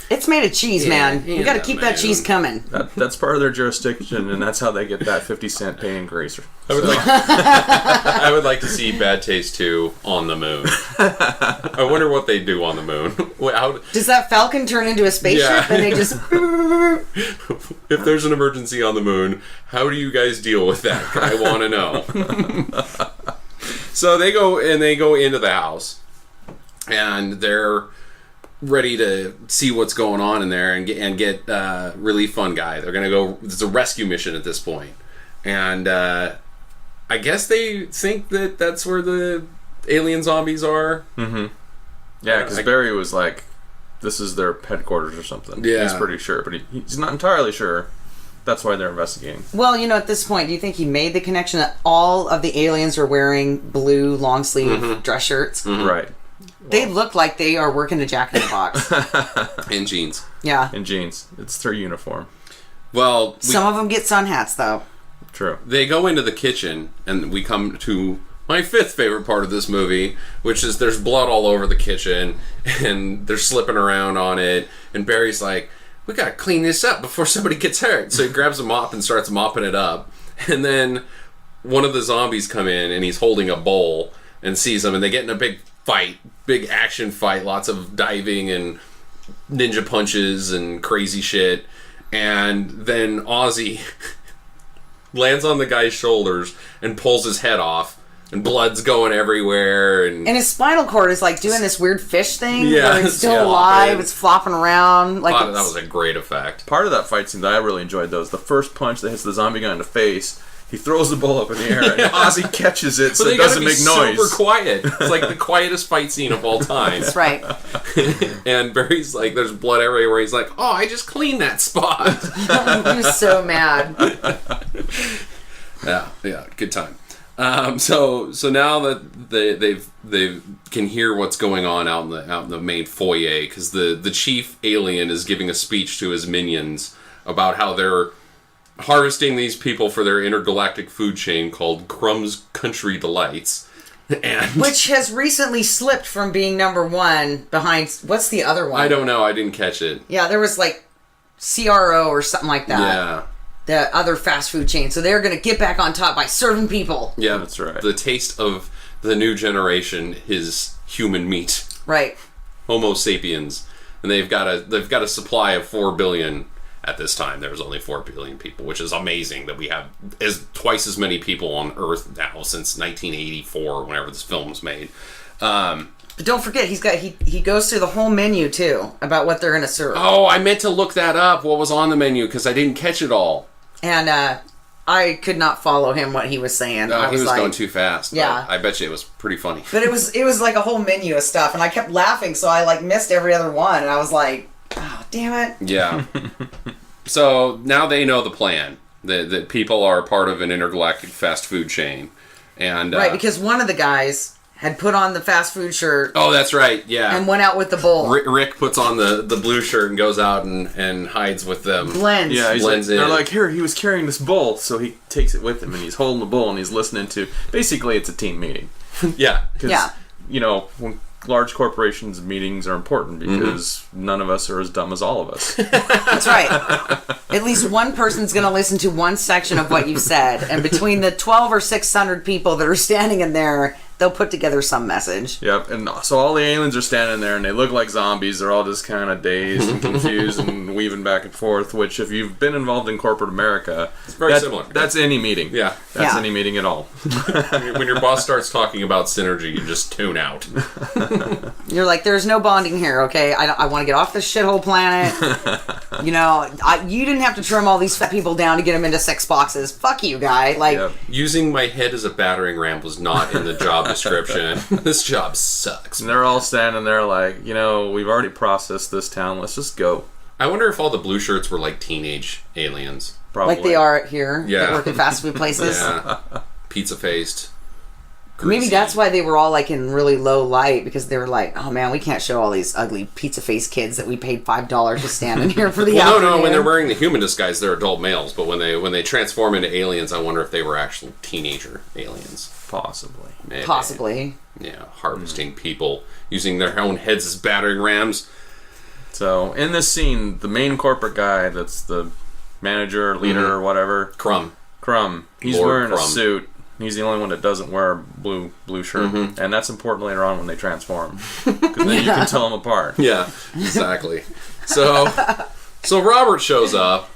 It's made of cheese, man. You got to keep that cheese coming. that's part of their jurisdiction, and that's how they get that 50-cent pay increase. I would like to see Bad Taste 2 on the moon. I wonder what they do on the moon. Does that Falcon turn into a spaceship Yeah. and they just... If there's an emergency on the moon, how do you guys deal with that? I want to know. So they go into the house, and they're ready to see what's going on in there and get Relief Fund guy. They're gonna go. It's a rescue mission at this point, and I guess they think that that's where the alien zombies are. Mm-hmm. Yeah, because Barry was like, "This is their headquarters or something." Yeah, he's pretty sure, but he's not entirely sure. That's why they're investigating. Well, at this point, do you think he made the connection that all of the aliens are wearing blue long sleeve dress shirts? Mm-hmm. Right. They look like they are working the Jack in the Box. In jeans. Yeah. In jeans. It's their uniform. Well, some of them get sun hats, though. True. They go into the kitchen, and we come to my fifth favorite part of this movie, which is there's blood all over the kitchen, and they're slipping around on it, and Barry's like, we gotta clean this up before somebody gets hurt. So he grabs a mop and starts mopping it up, and then one of the zombies come in, and he's holding a bowl, and sees them, and they get in a big action fight, lots of diving and ninja punches and crazy shit, and then Ozzy lands on the guy's shoulders and pulls his head off, and blood's going everywhere, and his spinal cord is like doing this weird fish thing. Yeah, where it's still yeah, alive, it's flopping around. Like that was a great effect. Part of that fight scene that I really enjoyed, though, is the first punch that hits the zombie guy in the face. He throws the bowl up in the air, and Ozzy catches it so it doesn't make noise. Super quiet. It's like the quietest fight scene of all time. That's right. And Barry's like, there's blood everywhere. He's like, oh, I just cleaned that spot. He was so mad. Yeah, good time. So now that they can hear what's going on out in the main foyer, because the chief alien is giving a speech to his minions about how they're harvesting these people for their intergalactic food chain called Crumb's Country Delights, and which has recently slipped from being number one behind. What's the other one? I don't know. I didn't catch it. Yeah, there was like CRO or something like that. Yeah. The other fast food chain. So they're going to get back on top by serving people. Yeah, that's right. The taste of the new generation is human meat. Right. Homo sapiens, and they've got a supply of 4 billion. At this time, there's only 4 billion people, which is amazing that we have twice as many people on Earth now since 1984, whenever this film was made. But don't forget, he goes through the whole menu too about what they're going to serve. Oh, I meant to look that up. What was on the menu because I didn't catch it all. And I could not follow him what he was saying. He was like, going too fast. Yeah, I bet you it was pretty funny. But it was like a whole menu of stuff, and I kept laughing, so I like missed every other one, and I was like, oh, damn it. Yeah. So now they know the plan. That people are part of an intergalactic fast food chain. And right, because one of the guys had put on the fast food shirt. Oh, that's right, yeah. And went out with the bowl. Rick puts on the blue shirt and goes out and hides with them. Blends. Yeah, blends in. They're like, here, he was carrying this bowl, so he takes it with him, and he's holding the bowl, and he's listening to... Basically, it's a team meeting. Yeah. Yeah. When large corporations meetings are important because none of us are as dumb as all of us. That's right. At least one person's going to listen to one section of what you said, and between the 12 or 600 people that are standing in there, they'll put together some message. Yep, and so all the aliens are standing there, and they look like zombies. They're all just kind of dazed and confused and weaving back and forth, which if you've been involved in corporate America... It's very similar. That's any meeting. Yeah. That's any meeting at all. When your boss starts talking about synergy, you just tune out. You're like, there's no bonding here, okay? I want to get off this shithole planet. You didn't have to trim all these fat people down to get them into 6 boxes. Fuck you, guy. Like, Using my head as a battering ram was not in the job job description. This job sucks. And they're all standing there like, we've already processed this town. Let's just go. I wonder if all the blue shirts were like teenage aliens. Probably. Like they are here. Yeah. That work at fast food places. Yeah. Pizza faced. Maybe that's why they were all like in really low light, because they were like, oh man, we can't show all these ugly pizza face kids that we paid $5 to stand in here for the Well, afternoon. no. When they're wearing the human disguise, they're adult males. But when they transform into aliens, I wonder if they were actual teenager aliens. Possibly. Maybe. Possibly. Yeah, harvesting people using their own heads as battering rams. So, in this scene, the main corporate guy that's the manager, leader, or whatever, Crumb. he's Lord wearing Crumb. a suit. He's the only one that doesn't wear a blue shirt. And that's important later on when they transform. Because then you can tell them apart. Yeah, exactly. So Robert shows up,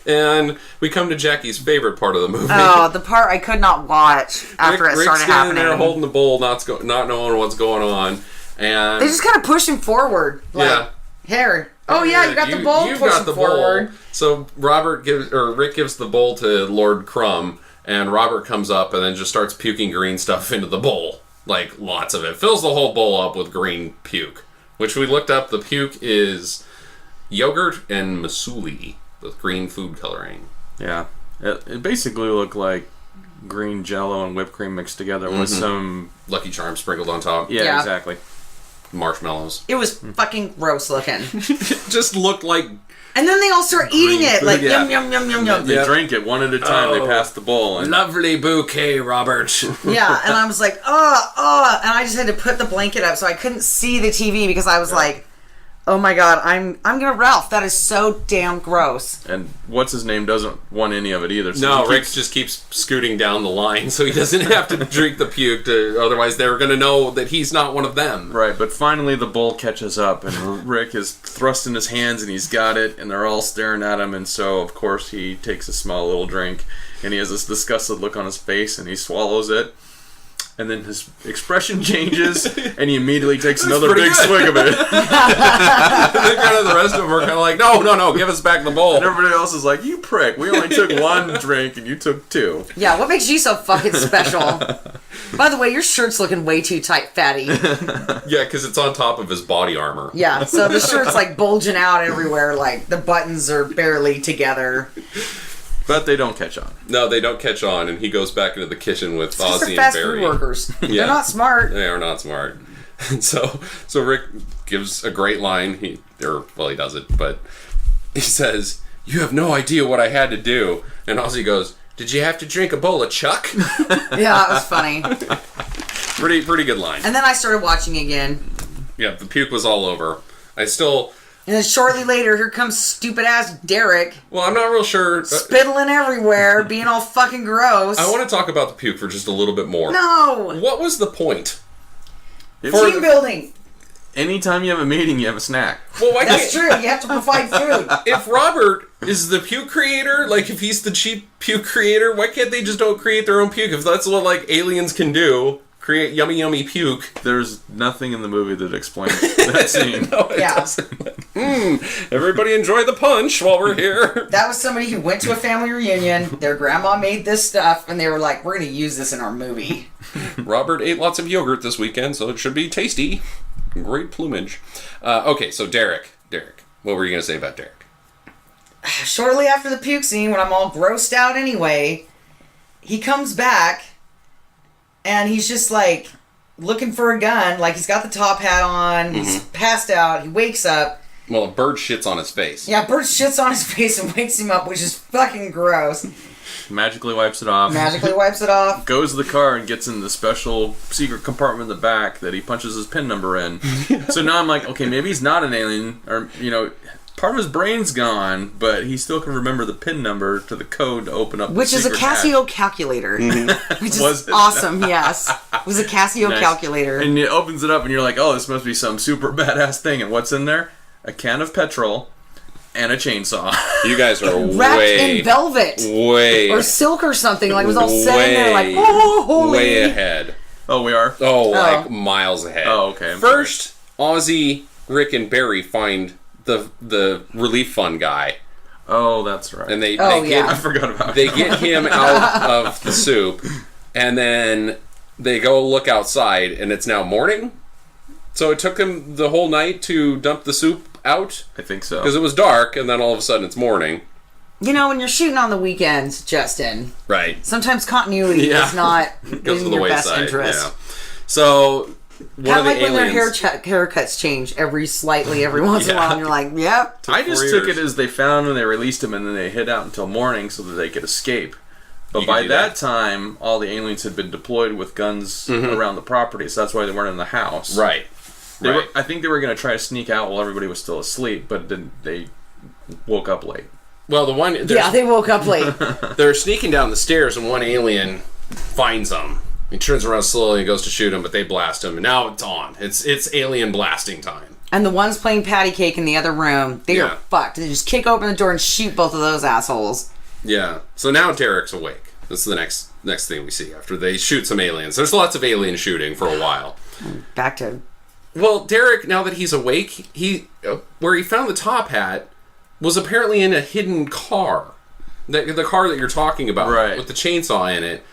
and we come to Jackie's favorite part of the movie. Oh, the part I could not watch after it Rick's started standing happening. there holding the bowl, not knowing what's going on, and They just kind of push him forward. Like, yeah. Here. Oh yeah, you got the bowl You've pushing got the forward. bowl. So Rick gives the bowl to Lord Crumb, and Robert comes up and then just starts puking green stuff into the bowl. Like, lots of it. Fills the whole bowl up with green puke. Which we looked up, the puke is yogurt and masuli with green food coloring. Yeah. It basically looked like green jello and whipped cream mixed together with some... Lucky Charms sprinkled on top. Yeah, Yeah. exactly. Marshmallows. It was fucking gross looking. Just looked like... And then they all start eating it. food, Like, yeah. yum, yum, yum, yum. They drink it one at a time. They pass the bowl. And Lovely bouquet, Robert. Yeah, and I was like, and I just had to put the blanket up so I couldn't see the TV because I was like, oh my god, I'm gonna Ralph. That is so damn gross. And what's his name doesn't want any of it either. So No, he Rick just keeps scooting down the line so he doesn't have to drink the puke. Otherwise, they're going to know that he's not one of them. Right, but finally the bowl catches up, and Rick is thrusting his hands, and he's got it, and they're all staring at him, and so, of course, he takes a small little drink, and he has this disgusted look on his face, and he swallows it, and then his expression changes, and he immediately takes another pretty big good. swig of it. The rest of them are kind of like, no, give us back the bowl. And everybody else is like, you prick, we only took one drink, and you took two. Yeah, what makes you so fucking special? By the way, your shirt's looking way too tight, fatty. Yeah, because it's on top of his body armor. Yeah, so the shirt's like bulging out everywhere, like the buttons are barely together. But they don't catch on. No, they don't catch on, and he goes back into the kitchen with Because Ozzy they're and fast Barry. food workers. Yeah. They're not smart. They are not smart. And so Rick gives a great line. He does it, but he says, "You have no idea what I had to do." And Ozzy goes, "Did you have to drink a bowl of Chuck?" Yeah, that was funny. pretty good line. And then I started watching again. Yeah, the puke was all over. And then shortly later, here comes stupid ass Derek, I'm not real sure. spittling everywhere, being all fucking gross. I want to talk about the puke for just a little bit more. No! What was the point? Team building. Anytime you have a meeting, you have a snack. Well, why That's can't... true. You have to provide food. If Robert is the puke creator, like if he's the cheap puke creator, why can't they just don't create their own puke? If that's what like aliens can do, create yummy puke. There's nothing in the movie that explains that scene. No, it Yeah. doesn't. Everybody enjoy the punch while we're here. That was somebody who went to a family reunion. Their grandma made this stuff, and they were like, we're going to use this in our movie. Robert ate lots of yogurt this weekend, so it should be tasty. Great plumage. Okay, so Derek, what were you going to say about Derek? Shortly after the puke scene, when I'm all grossed out anyway, he comes back, and he's just like looking for a gun. Like he's got the top hat on, he's passed out, he wakes up. Well, a bird shits on his face. Yeah, Bert shits on his face and wakes him up, which is fucking gross. Magically wipes it off. Magically wipes it off. Goes to the car and gets in the special secret compartment in the back that he punches his PIN number in. So now I'm like, okay, maybe he's not an alien, or, part of his brain's gone, but he still can remember the PIN number to the code to open up Which the is a secret hatch. Casio calculator. Which Was is it? awesome, yes. It was a Casio Nice. calculator. And it opens it up and you're like, oh, this must be some super badass thing. And what's in there? A can of petrol and a chainsaw. You guys are Wrapped way, in velvet. way, Or silk or something. Like it was all set in there like, oh, holy. way ahead. Oh, we are? Like miles ahead. Oh, okay. I'm First, Ozzy, Rick, and Barry find the relief fund guy, Oh, that's right. and they Oh, get yeah. I forgot about they it. get him out of the soup, and then they go look outside, and it's now morning. So it took him the whole night to dump the soup out? I think so. Because it was dark, and then all of a sudden it's morning. You know, when you're shooting on the weekends, Justin, Right. sometimes continuity is not Goes to in the your best wayside. interest. Yeah. So, one Kind of of the like when aliens... their haircuts change every once in a while, and you're like, yep. I just 4 took years. it as they found when they released him, and then they hid out until morning so that they could escape. But You by could do that that. time, all the aliens had been deployed with guns around the property, so that's why they weren't in the house. Right. They Right. were, I think they were going to try to sneak out while everybody was still asleep, but then they woke up late. Well, the one... Yeah, they woke up late. They're sneaking down the stairs, and one alien finds them. He turns around slowly and goes to shoot him, but they blast him. And now it's on. It's alien blasting time. And the ones playing patty cake in the other room, they Yeah. are fucked. They just kick open the door and shoot both of those assholes. Yeah. So now Derek's awake. This is the next thing we see after they shoot some aliens. There's lots of alien shooting for a while. Back to... Well, Derek, now that he's awake, where he found the top hat was apparently in a hidden car. The car that you're talking about, Right. with the chainsaw in it.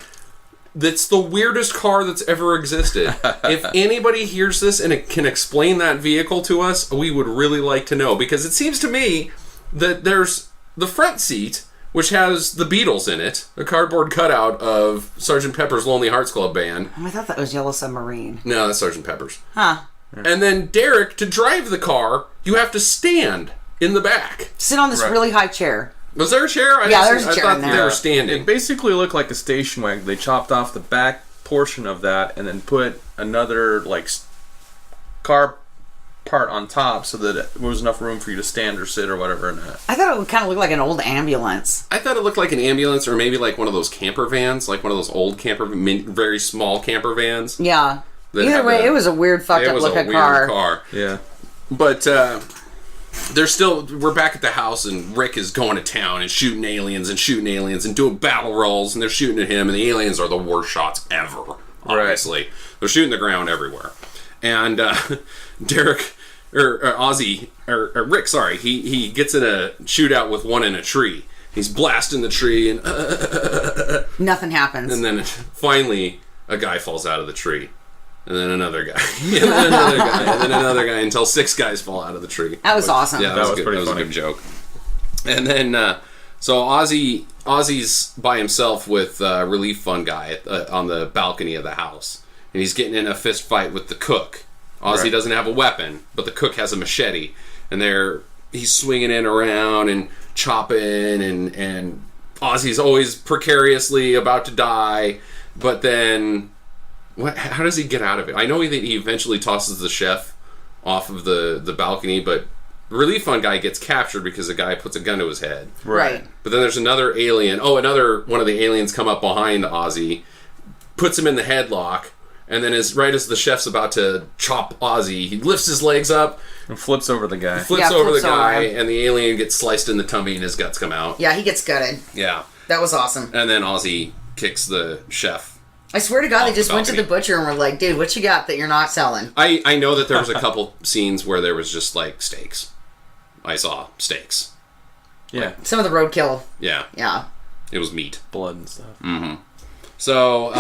That's the weirdest car that's ever existed. If anybody hears this and it can explain that vehicle to us, we would really like to know. Because it seems to me that there's the front seat, which has the Beatles in it, a cardboard cutout of Sgt. Pepper's Lonely Hearts Club Band. I thought that was Yellow Submarine. No, that's Sgt. Pepper's. Huh. And then Derek, to drive the car, you have to stand in the back. Sit on this Right. really high chair. Was there a chair? Yeah, there's a chair I thought in that there. they were standing. It basically looked like a station wagon. They chopped off the back portion of that and then put another car part on top so that there was enough room for you to stand or sit or whatever in it. I thought it would kind of look like an old ambulance. I thought it looked like an ambulance or maybe like one of those camper vans, like one of those old very small camper vans. Yeah. That Either have way, the- it was a weird, fucked It up was a looking weird car. Yeah. But we're back at the house, and Rick is going to town and shooting aliens and doing battle rolls, and they're shooting at him, and the aliens are the worst shots ever, obviously. Right. They're shooting the ground everywhere. And Derek, or Ozzy, or Rick, sorry, he gets in a shootout with one in a tree. He's blasting the tree, and nothing happens. And then finally, a guy falls out of the tree. And then another guy. And then another guy. And then another guy until 6 guys fall out of the tree. That was awesome. Yeah, that was good. pretty That was funny. a good joke. And then, so Ozzy's by himself with Relief Fund guy on the balcony of the house. And he's getting in a fist fight with the cook. Ozzy Right. doesn't have a weapon, but the cook has a machete. And he's swinging it around and chopping, and Ozzy's always precariously about to die. But then... How does he get out of it? I know he eventually tosses the chef off of the balcony, but Relief Fund guy gets captured because a guy puts a gun to his head. Right. But then there's another alien. Another one of the aliens come up behind Ozzy, puts him in the headlock, and then right as the chef's about to chop Ozzy, he lifts his legs up, And flips over the guy. flips over the flips over guy, him. and the alien gets sliced in the tummy and his guts come out. Yeah, he gets gutted. Yeah. That was awesome. And then Ozzy kicks the chef. I swear to God, they Off just the went to the balcony. butcher and were like, dude, what you got that you're not selling? I know that there was a couple scenes where there was just like steaks. I saw steaks. Yeah. Some of the roadkill. Yeah, Yeah. it was meat. Blood and stuff. So,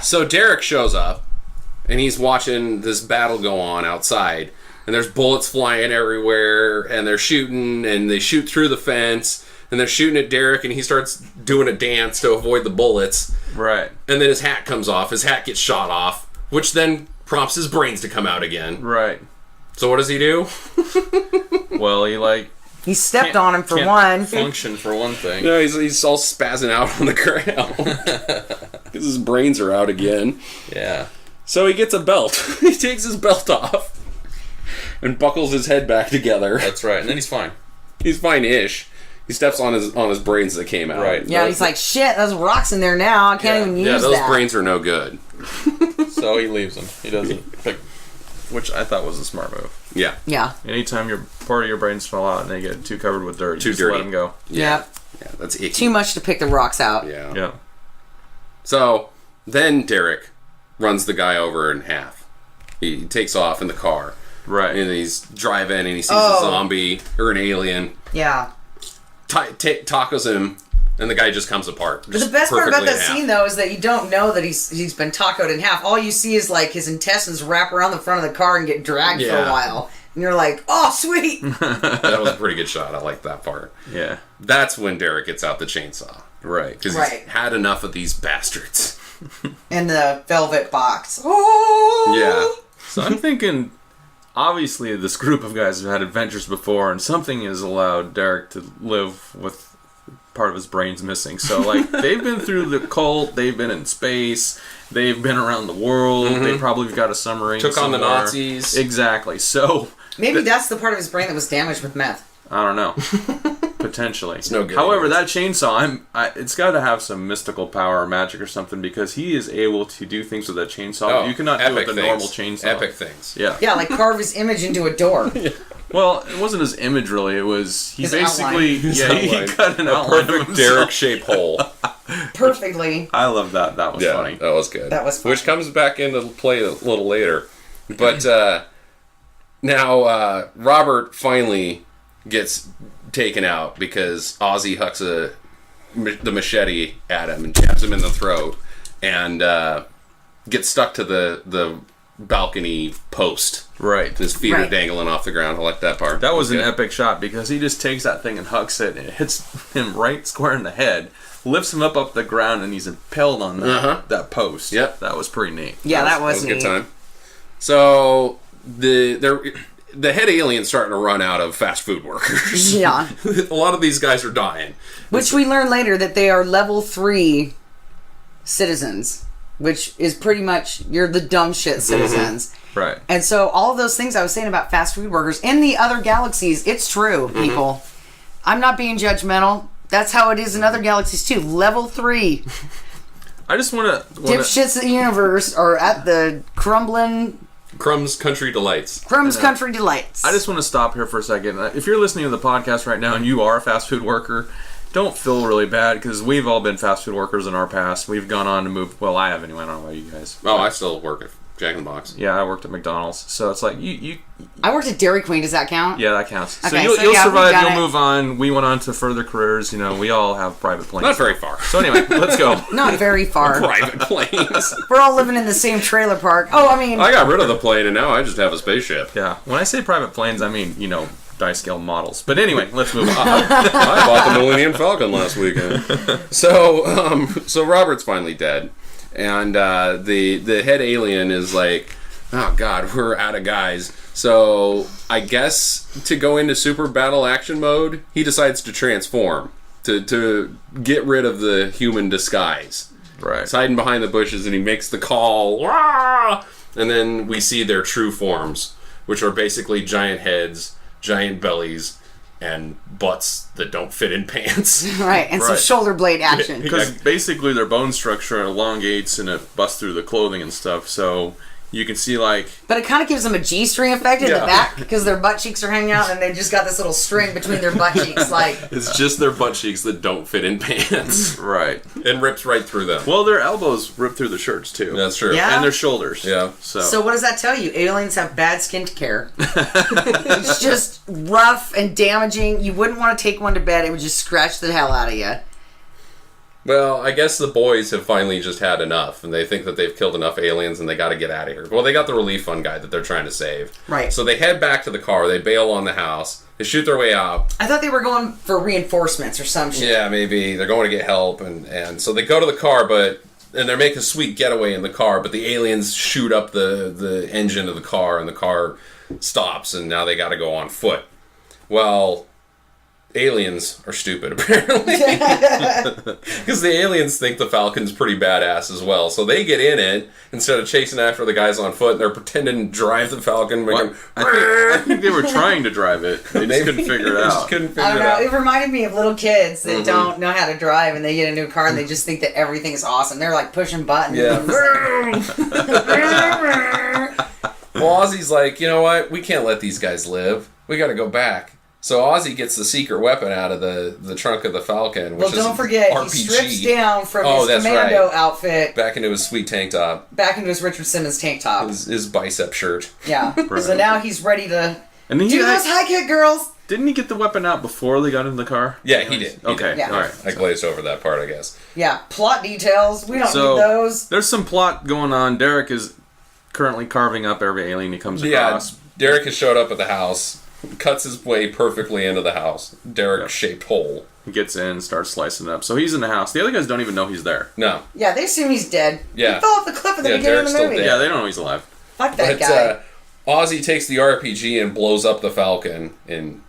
so Derek shows up, and he's watching this battle go on outside, and there's bullets flying everywhere, and they're shooting, and they shoot through the fence, and they're shooting at Derek, and he starts doing a dance to avoid the bullets, Right. and then his hat comes off. His hat gets shot off, which then prompts his brains to come out again. Right. So what does he do? Well, he He stepped on him for can't one. function for one thing. No, he's all spazzing out on the ground because his brains are out again. Yeah. So he gets a belt. He takes his belt off and buckles his head back together. That's right. And then he's fine. He's fine-ish. He steps on his brains that came out. Right. Yeah, he's like, shit, there's rocks in there now. I can't even use Yeah, those that. brains are no good. So he leaves him. He doesn't pick, which I thought was a smart move. Yeah. Yeah. Anytime part of your brains fall out and they get too covered with dirt, Too you just dirty. let them go. Yep. Yeah, that's icky. Too much to pick the rocks out. Yeah. Yeah. So then Derek runs the guy over in half. He takes off in the car. Right. And he's driving and he sees a zombie or an alien. Yeah. Tacos him And the guy just comes apart. But the best part about that scene, though, is that you don't know that he's been tacoed in half. All you see is, like, his intestines wrap around the front of the car and get dragged for a while. And you're like, oh, sweet! That was a pretty good shot. I like that part. Yeah. That's when Derek gets out the chainsaw. Right. Because he's had enough of these bastards. And the velvet box. Oh! Yeah. So I'm thinking, obviously, this group of guys have had adventures before, and something has allowed Derek to live with part of his brain's missing. So, like, they've been through the cult, they've been in space, they've been around the world, they probably got a submarine Took somewhere. on the Nazis. Exactly. So... Maybe that's the part of his brain that was damaged with meth. I don't know. Potentially. It's no good. However, that chainsaw, it's got to have some mystical power or magic or something, because he is able to do things with that chainsaw you cannot do with a normal chainsaw. Epic things. Yeah. Yeah, like carve his image into a door. Well, it wasn't his image, really. It was... He His basically... outline. He cut an A outline of perfect himself. Derek-shaped hole. Perfectly. I love that. That was funny. That was good. That was funny. Which comes back into play a little later. But now Robert finally gets taken out because Ozzy hucks the machete at him and jabs him in the throat and gets stuck to the balcony post. Right. His feet are Right. dangling off the ground. I like that part. That was an good. epic shot, because he just takes that thing and hucks it, and it hits him right square in the head, lifts him up the ground, and he's impaled on that post. Yep. That was pretty neat. Yeah, that was a neat. good time. So the head alien's starting to run out of fast food workers. Yeah. A lot of these guys are dying. Which we learn later that they are level 3 citizens, which is pretty much, you're the dumb shit citizens. Right. And so all of those things I was saying about fast food workers in the other galaxies, it's true, people. I'm not being judgmental. That's how it is in other galaxies too. Level 3 I just want to... dipshits of the universe are at the Crumb's Country Delights. Crumb's Country Delights. I just want to stop here for a second. If you're listening to the podcast right now and you are a fast food worker, don't feel really bad, because we've all been fast food workers in our past. We've gone on to move... Well, I have anyway. I don't know about you guys. Oh, I still work at Jack in the Box. Yeah, I worked at McDonald's. So it's like, you I worked at Dairy Queen. Does that count? yeah, that counts. Okay, so so you'll yeah, we've survive, done you'll it. move on. We went on to further careers. You know, we all have private planes. Not very far. So anyway, let's go. Not very far. Private planes. We're all living in the same trailer park. Oh, I mean... I got rid of the plane and now I just have a spaceship. Yeah, when I say private planes, I mean, dice scale models. But anyway, let's move on. I bought the Millennium Falcon last weekend. So Robert's finally dead. And the head alien is like, oh god, we're out of guys. So I guess to go into super battle action mode, he decides to transform to get rid of the human disguise. Right. He's hiding behind the bushes and he makes the call. Wah! And then we see their true forms, which are basically giant heads, giant bellies, and butts that don't fit in pants. Right, and some Right. shoulder blade action. Because basically their bone structure elongates and it busts through the clothing and stuff. So you can see, like... But it kind of gives them a G-string effect in the back, because their butt cheeks are hanging out and they just got this little string between their butt cheeks. Like, It's just their butt cheeks that don't fit in pants. Right. And rips right through them. Well, their elbows rip through the shirts, too. That's true. Yeah. And their shoulders. Yeah. so what does that tell you? Aliens have bad skin care. It's just rough and damaging. You wouldn't want to take one to bed. It would just scratch the hell out of you. Well, I guess the boys have finally just had enough, and they think that they've killed enough aliens, and they got to get out of here. Well, they got the relief fund guy that they're trying to save. Right. So they head back to the car. They bail on the house. They shoot their way out. I thought they were going for reinforcements or some shit. Yeah, maybe they're going to get help, and so they go to the car, and they're making a sweet getaway in the car, but the aliens shoot up the engine of the car, and the car stops, and now they got to go on foot. Well, aliens are stupid, apparently. Because the aliens think the Falcon's pretty badass as well. So they get in it instead of chasing after the guys on foot, and they're pretending to drive the Falcon. Well, I think they were trying to drive it. They just couldn't figure it out. Couldn't figure I don't it know. out. It reminded me of little kids that don't know how to drive, and they get a new car and they just think that everything is awesome. They're like pushing buttons. Yeah. Well, Ozzy's like, you know what? We can't let these guys live. We got to go back. So Ozzy gets the secret weapon out of the trunk of the Falcon, which Well, don't forget, RPG. he strips down from his that's commando right. outfit Back into his sweet tank top, back into his Richard Simmons tank top. his bicep shirt. Yeah. So now he's ready to And then do those high kick, girls. Didn't he get the weapon out before they got in the car? Yeah, he did. Okay, Yeah. all right. I glazed over that part, I guess. Yeah, plot details. We don't So need those. there's some plot going on. Derek is currently carving up every alien he comes Yeah, across. Derek has showed up at the house, cuts his way perfectly into the house. Derek-shaped hole. He gets in, starts slicing it up. So he's in the house. The other guys don't even know he's there. No. Yeah, they assume he's dead. Yeah. He fell off the cliff at the Yeah, beginning of Derek's the still movie. dead. Yeah, they don't know he's alive. Fuck that But guy. Ozzy takes the RPG and blows up the Falcon, in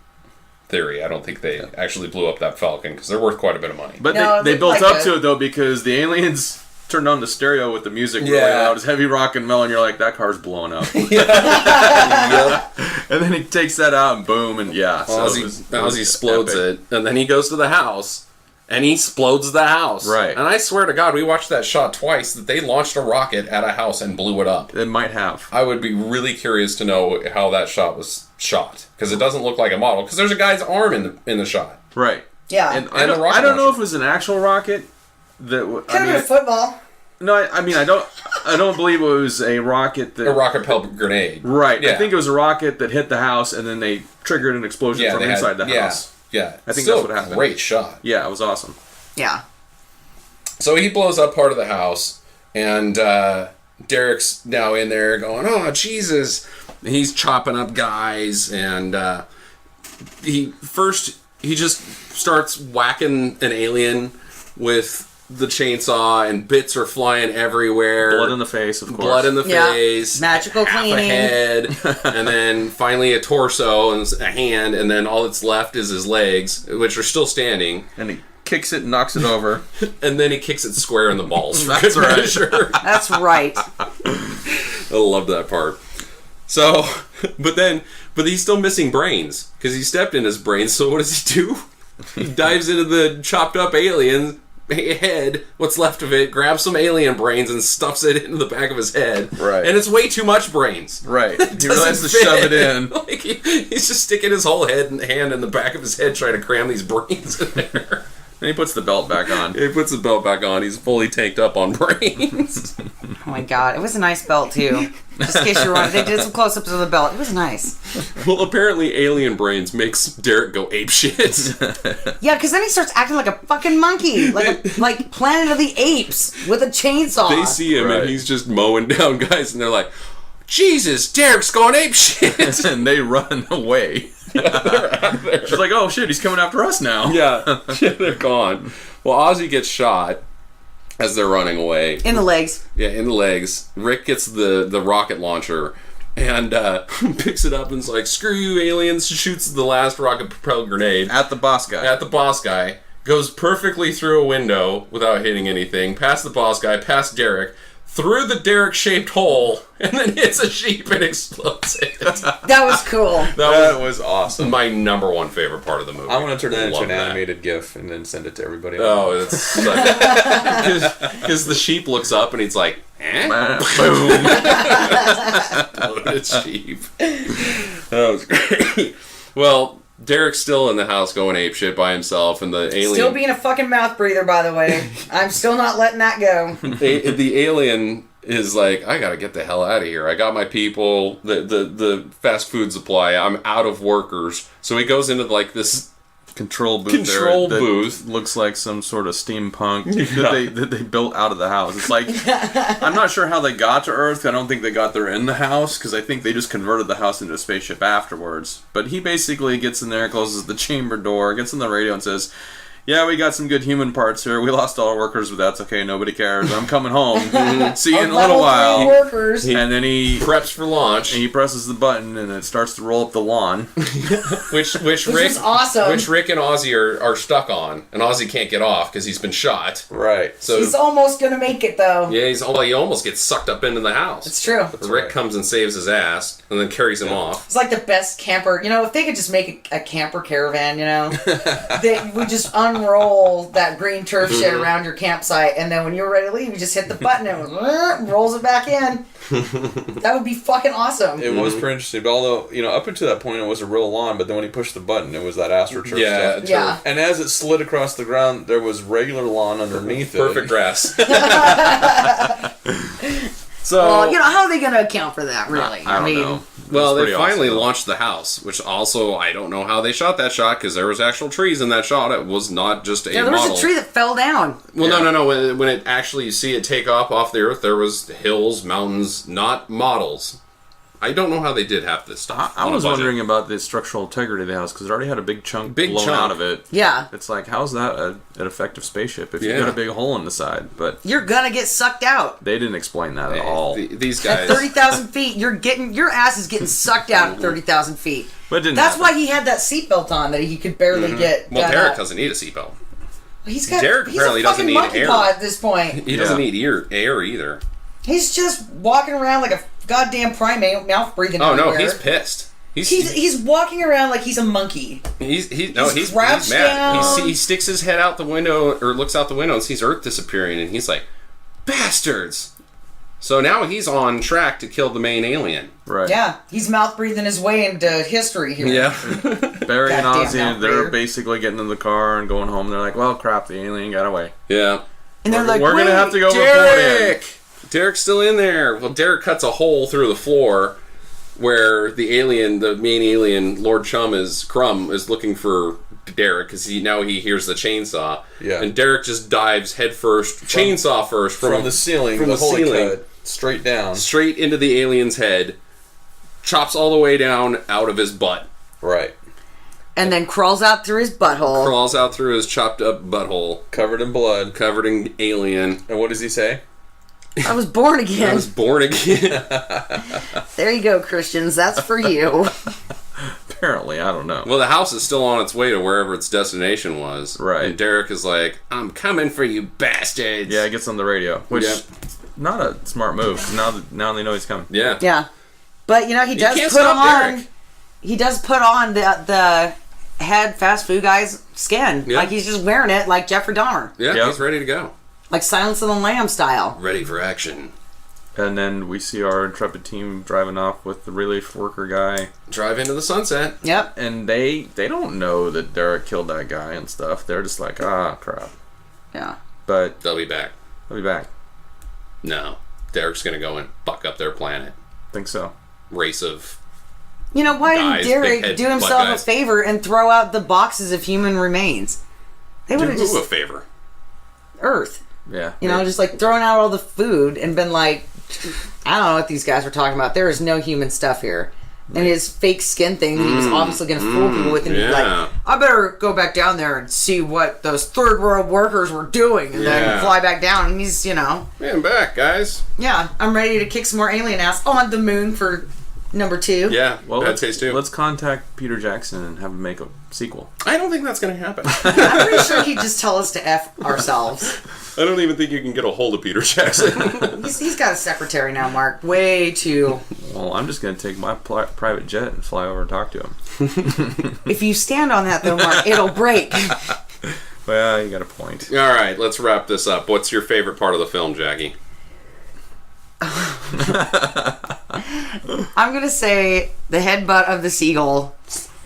theory. I don't think they actually blew up that Falcon, because they're worth quite a bit of money. But No, they they built like up it. to it, though, because the aliens turned on the stereo with the music really Yeah. loud. It's heavy rock and metal, and you're like, that car's blowing up. Yep. And then he takes that out, and boom, and yeah. So Ozzy explodes it, and then he goes to the house, and he explodes the house. Right. And I swear to God, we watched that shot twice, that they launched a rocket at a house and blew it up. It might have. I would be really curious to know how that shot was shot, because it doesn't look like a model, because there's a guy's arm in the shot. Right. Yeah. And And the rocket I don't know launcher. if it was an actual rocket. That Could have been a football. No, I mean, I don't believe it was a rocket that... A rocket propelled grenade. Right. Yeah. I think it was a rocket that hit the house, and then they triggered an explosion from they had- inside the house. Yeah. I think Still that's what happened. Great shot. Yeah, it was awesome. Yeah. So he blows up part of the house, and Derek's now in there going, "Oh, Jesus." He's chopping up guys, and he just starts whacking an alien with the chainsaw, and bits are flying everywhere. Blood in the face, of course. Blood in the Yeah. face. Magical half cleaning. a head, and then finally a torso and a hand, and then all that's left is his legs, which are still standing. And he kicks it and knocks it over. And then he kicks it square in the balls. That's right. Measure. That's right. I love that part. So, but he's still missing brains, because he stepped in his brains. So what does he do? He dives into the chopped up alien head, what's left of it, grabs some alien brains and stuffs it into the back of his head. Right. And it's way too much brains. Right. He Doesn't realized to fit. shove it in. Like he's just sticking his whole hand in the back of his head trying to cram these brains in there. And he puts the belt back on. He puts the belt back on. He's fully tanked up on brains. Oh my god, it was a nice belt too. Just in case you're wondering, they did some close-ups of the belt. It was nice. Well, apparently alien brains makes Derek go apeshit. Yeah, because then he starts acting like a fucking monkey, like Planet of the Apes with a chainsaw. They see him Right. and he's just mowing down guys, and they're like, "Jesus, Derek's going apeshit." And they run away. She's like, oh shit, he's coming after us now. Yeah, they're gone. Well, Ozzy gets shot as they're running away. in the legs. Yeah, in the legs. Rick gets the rocket launcher and picks it up and's like, "Screw you, aliens!" Shoots the last rocket propelled grenade At the boss guy. at the boss guy. Goes perfectly through a window without hitting anything. Past the boss guy, past Derek, through the Derek-shaped hole, and then hits a sheep and explodes it. That was cool. That was awesome. My number one favorite part of the movie. I want to turn that into Love an that. animated GIF and then send it to everybody. Oh, it's because the sheep looks up and he's like, "Eh?" Boom. Loaded sheep. That was great. Well, Derek's still in the house going apeshit by himself, and the alien. Still being a fucking mouth breather, by the way. I'm still not letting that go. The alien is like, "I gotta get the hell out of here. I got my people. The fast food supply. I'm out of workers." So he goes into like this Control booth. Control there that booth. looks like some sort of steampunk that they built out of the house. It's like I'm not sure how they got to Earth. I don't think they got there in the house because I think they just converted the house into a spaceship afterwards. But he basically gets in there, closes the chamber door, gets on the radio and says, "Yeah, we got some good human parts here. We lost all our workers, but that's okay. Nobody cares. I'm coming home. See you in a little Level 3 while." workers. And then he preps for launch, presses the button and it starts to roll up the lawn. which Rick was awesome. which Rick and Ozzy are stuck on, and Ozzy can't get off because he's been shot. Right. So He's almost gonna make it though. yeah, he almost gets sucked up into the house. It's true. Rick comes and saves his ass, and then carries him off. It's like the best camper. You know, if they could just make a camper caravan, you know, they would just unroll that green turf shit around your campsite, and then when you're ready to leave, you just hit the button and it rolls it back in. That would be fucking awesome. It was pretty interesting, but although, up until that point it was a real lawn, but then when he pushed the button, it was that AstroTurf Yeah, stuff. Yeah. And as it slid across the ground, there was regular lawn underneath Perfect it. grass. So Well, how are they going to account for that, really? I don't know. Well, they pretty finally awesome, though. launched the house, which also I don't know how they shot that shot because there was actual trees in that shot. It was not just a Yeah, there model. was a tree that fell down. Well, Yeah. no. When it actually you see it take off the earth, there was hills, mountains, not models. I don't know how they did half this stuff. I on a was budget. wondering about the structural integrity of the house because it already had a big chunk blown chunk. out of it. Yeah. It's like, how's that an effective spaceship if Yeah. you got a big hole in the side? But You're gonna get sucked out. they didn't explain that at all. These At guys. 30,000 feet, your ass is getting sucked out at 30,000 feet. But it didn't That's happen. why he had that seatbelt on that he could barely get. Well, got Derek out. doesn't need a seatbelt. He's got. Derek he's apparently a doesn't fucking need monkey air. paw at this point. He doesn't Yeah. need air either. He's just walking around like a goddamn primate, mouth breathing. Oh no, everywhere. he's pissed. He's walking around like he's a monkey. He's crouched mad. down. He sticks his head out the window or looks out the window and sees Earth disappearing, and he's like, "Bastards!" So now he's on track to kill the main alien. Right. Yeah, he's mouth breathing his way into history here. Yeah. Barry and Goddamn Ozzy, mouth they're breather. basically getting in the car and going home. They're like, well, crap, the alien got away. Yeah. And they're like, We're going to "Wait, have to go Derek! Derek's still in there. Well, Derek cuts a hole through the floor where the main alien, Lord Crumb, is looking for Derek because he hears the chainsaw. Yeah. And Derek just dives head first, chainsaw first, From the ceiling, from the ceiling. straight down. Straight into the alien's head, chops all the way down out of his butt, Right. And then crawls out through his butthole. crawls out through his chopped up butthole, Covered in blood. covered in alien. And what does he say? I was born I again. was born again. There you go, Christians. That's for you. Apparently, I don't know. Well, the house is still on its way to wherever its destination was. Right. And Derek is like, "I'm coming for you, bastards." Yeah, it gets on the radio, which Yep. not a smart move. 'Cause now they know he's coming. Yeah. Yeah, but he does can't put stop on. Derek. He does put on the head fast food guy's skin. Yeah. Like he's just wearing it like Jeffrey Dahmer, Yeah, Yep. he's ready to go. like Silence of the Lambs style. Ready for action. And then we see our intrepid team driving off with the relief worker guy. Drive into the sunset. Yep. And they don't know that Derek killed that guy and stuff. They're just like, ah, crap. Yeah. But They'll be back. I'll be back. No. Derek's going to go and fuck up their planet. Think so. Race of... You know, why Guys, didn't big Derek head do butt himself a guys. favor and throw out the boxes of human remains? They would Do have who a just favor. Earth. Yeah. You know, just like throwing out all the food and been like, I don't know what these guys were talking about. There is no human stuff here. And his fake skin thing that he was obviously going to fool people with, and he'd be yeah. like, I better go back down there and see what those third world workers were doing, and Yeah. then fly back down. And he's, Man, I'm back, guys. yeah, I'm ready to kick some more alien ass on the moon for number 2. Yeah, Well, bad taste too. let's contact Peter Jackson and have him make a sequel. I don't think that's going to happen. I'm pretty sure he'd just tell us to F ourselves. I don't even think you can get a hold of Peter Jackson. He's got a secretary now, Mark. Way too. Well, I'm just going to take my private jet and fly over and talk to him. If you stand on that, though, Mark, it'll break. Well, you got a point. All right, let's wrap this up. What's your favorite part of the film, Jackie? I'm going to say the headbutt of the seagull.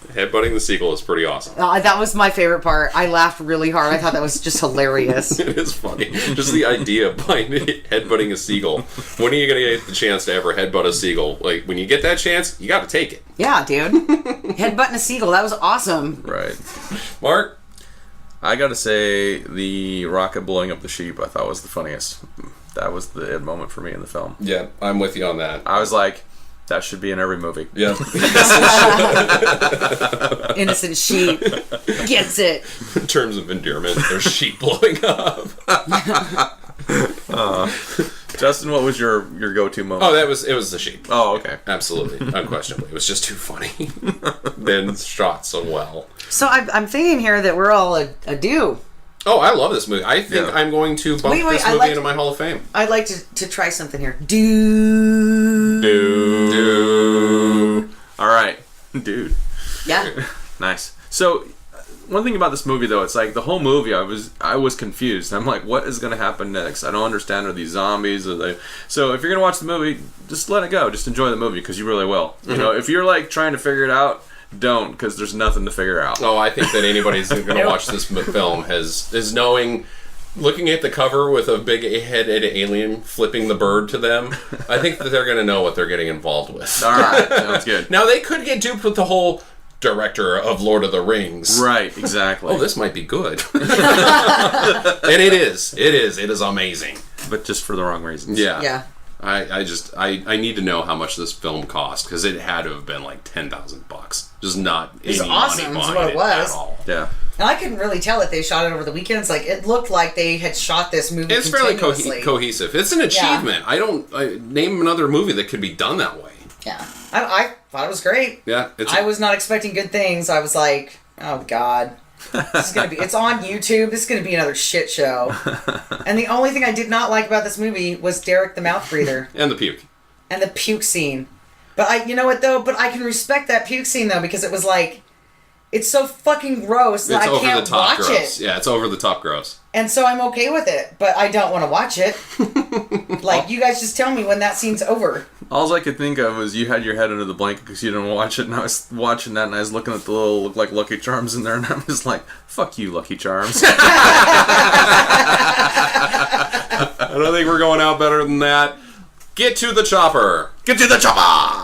Headbutting the seagull is pretty awesome. That was my favorite part. I laughed really hard. I thought that was just hilarious. It is funny. Just the idea behind headbutting a seagull. When are you going to get the chance to ever headbutt a seagull? Like, when you get that chance, you got to take it. Yeah, dude. Headbutting a seagull. That was awesome. Right. Mark? I got to say, the rocket blowing up the sheep I thought was the funniest. That was the moment for me in the film. Yeah, I'm with you on that. I was like, that should be in every movie. Yeah. Innocent sheep gets it. In terms of endearment, there's sheep blowing up. Justin, what was your go-to moment? Oh, it was the sheep. Oh, okay. Absolutely. Unquestionably. It was just too funny. Then shot so well. So I'm thinking here that we're all a do. Oh, I love this movie. I think Yeah. I'm going to bump Wait, this I movie like- into my Hall of Fame. I'd like to try something here. Do. All right. Dude. Yeah. Nice. So, one thing about this movie, though, it's like the whole movie, I was confused. I'm like, what is going to happen next? I don't understand. Are these zombies? Are they? So, if you're going to watch the movie, just let it go. Just enjoy the movie because you really will. You know, if you're like trying to figure it out, don't, because there's nothing to figure out. Oh, I think that anybody who's going to watch this film is knowing looking at the cover with a big headed alien flipping the bird to them, I think that they're going to know what they're getting involved with. All right, sounds good. Now, they could get duped with the whole director of Lord of the Rings. Right, exactly. Oh, this might be good. And it is. It is amazing. But just for the wrong reasons. Yeah. Yeah. I need to know how much this film cost, because it had to have been like $10,000. Just not It's any awesome, money is behind what it was. at all. Yeah. And I couldn't really tell if they shot it over the weekends. Like, it looked like they had shot this movie It's fairly continuously. cohesive. It's an achievement. I name another movie that could be done that way. Yeah. I thought it was great. Yeah, I was not expecting good things. I was like, oh, God. This is gonna be. It's on YouTube. This is gonna be another shit show. And the only thing I did not like about this movie was Derek the mouth breather And the puke. and the puke scene. But you know what though? But I can respect that puke scene though, because it was like, it's so fucking gross that It's I over can't the top watch gross. it. Yeah, it's over the top gross. And so I'm okay with it, but I don't want to watch it. Like, you guys just tell me when that scene's over. All I could think of was you had your head under the blanket because you didn't watch it, and I was watching that, and I was looking at the little look like Lucky Charms in there, and I'm just like, "Fuck you, Lucky Charms." I don't think we're going out better than that. Get to the chopper. Get to the chopper.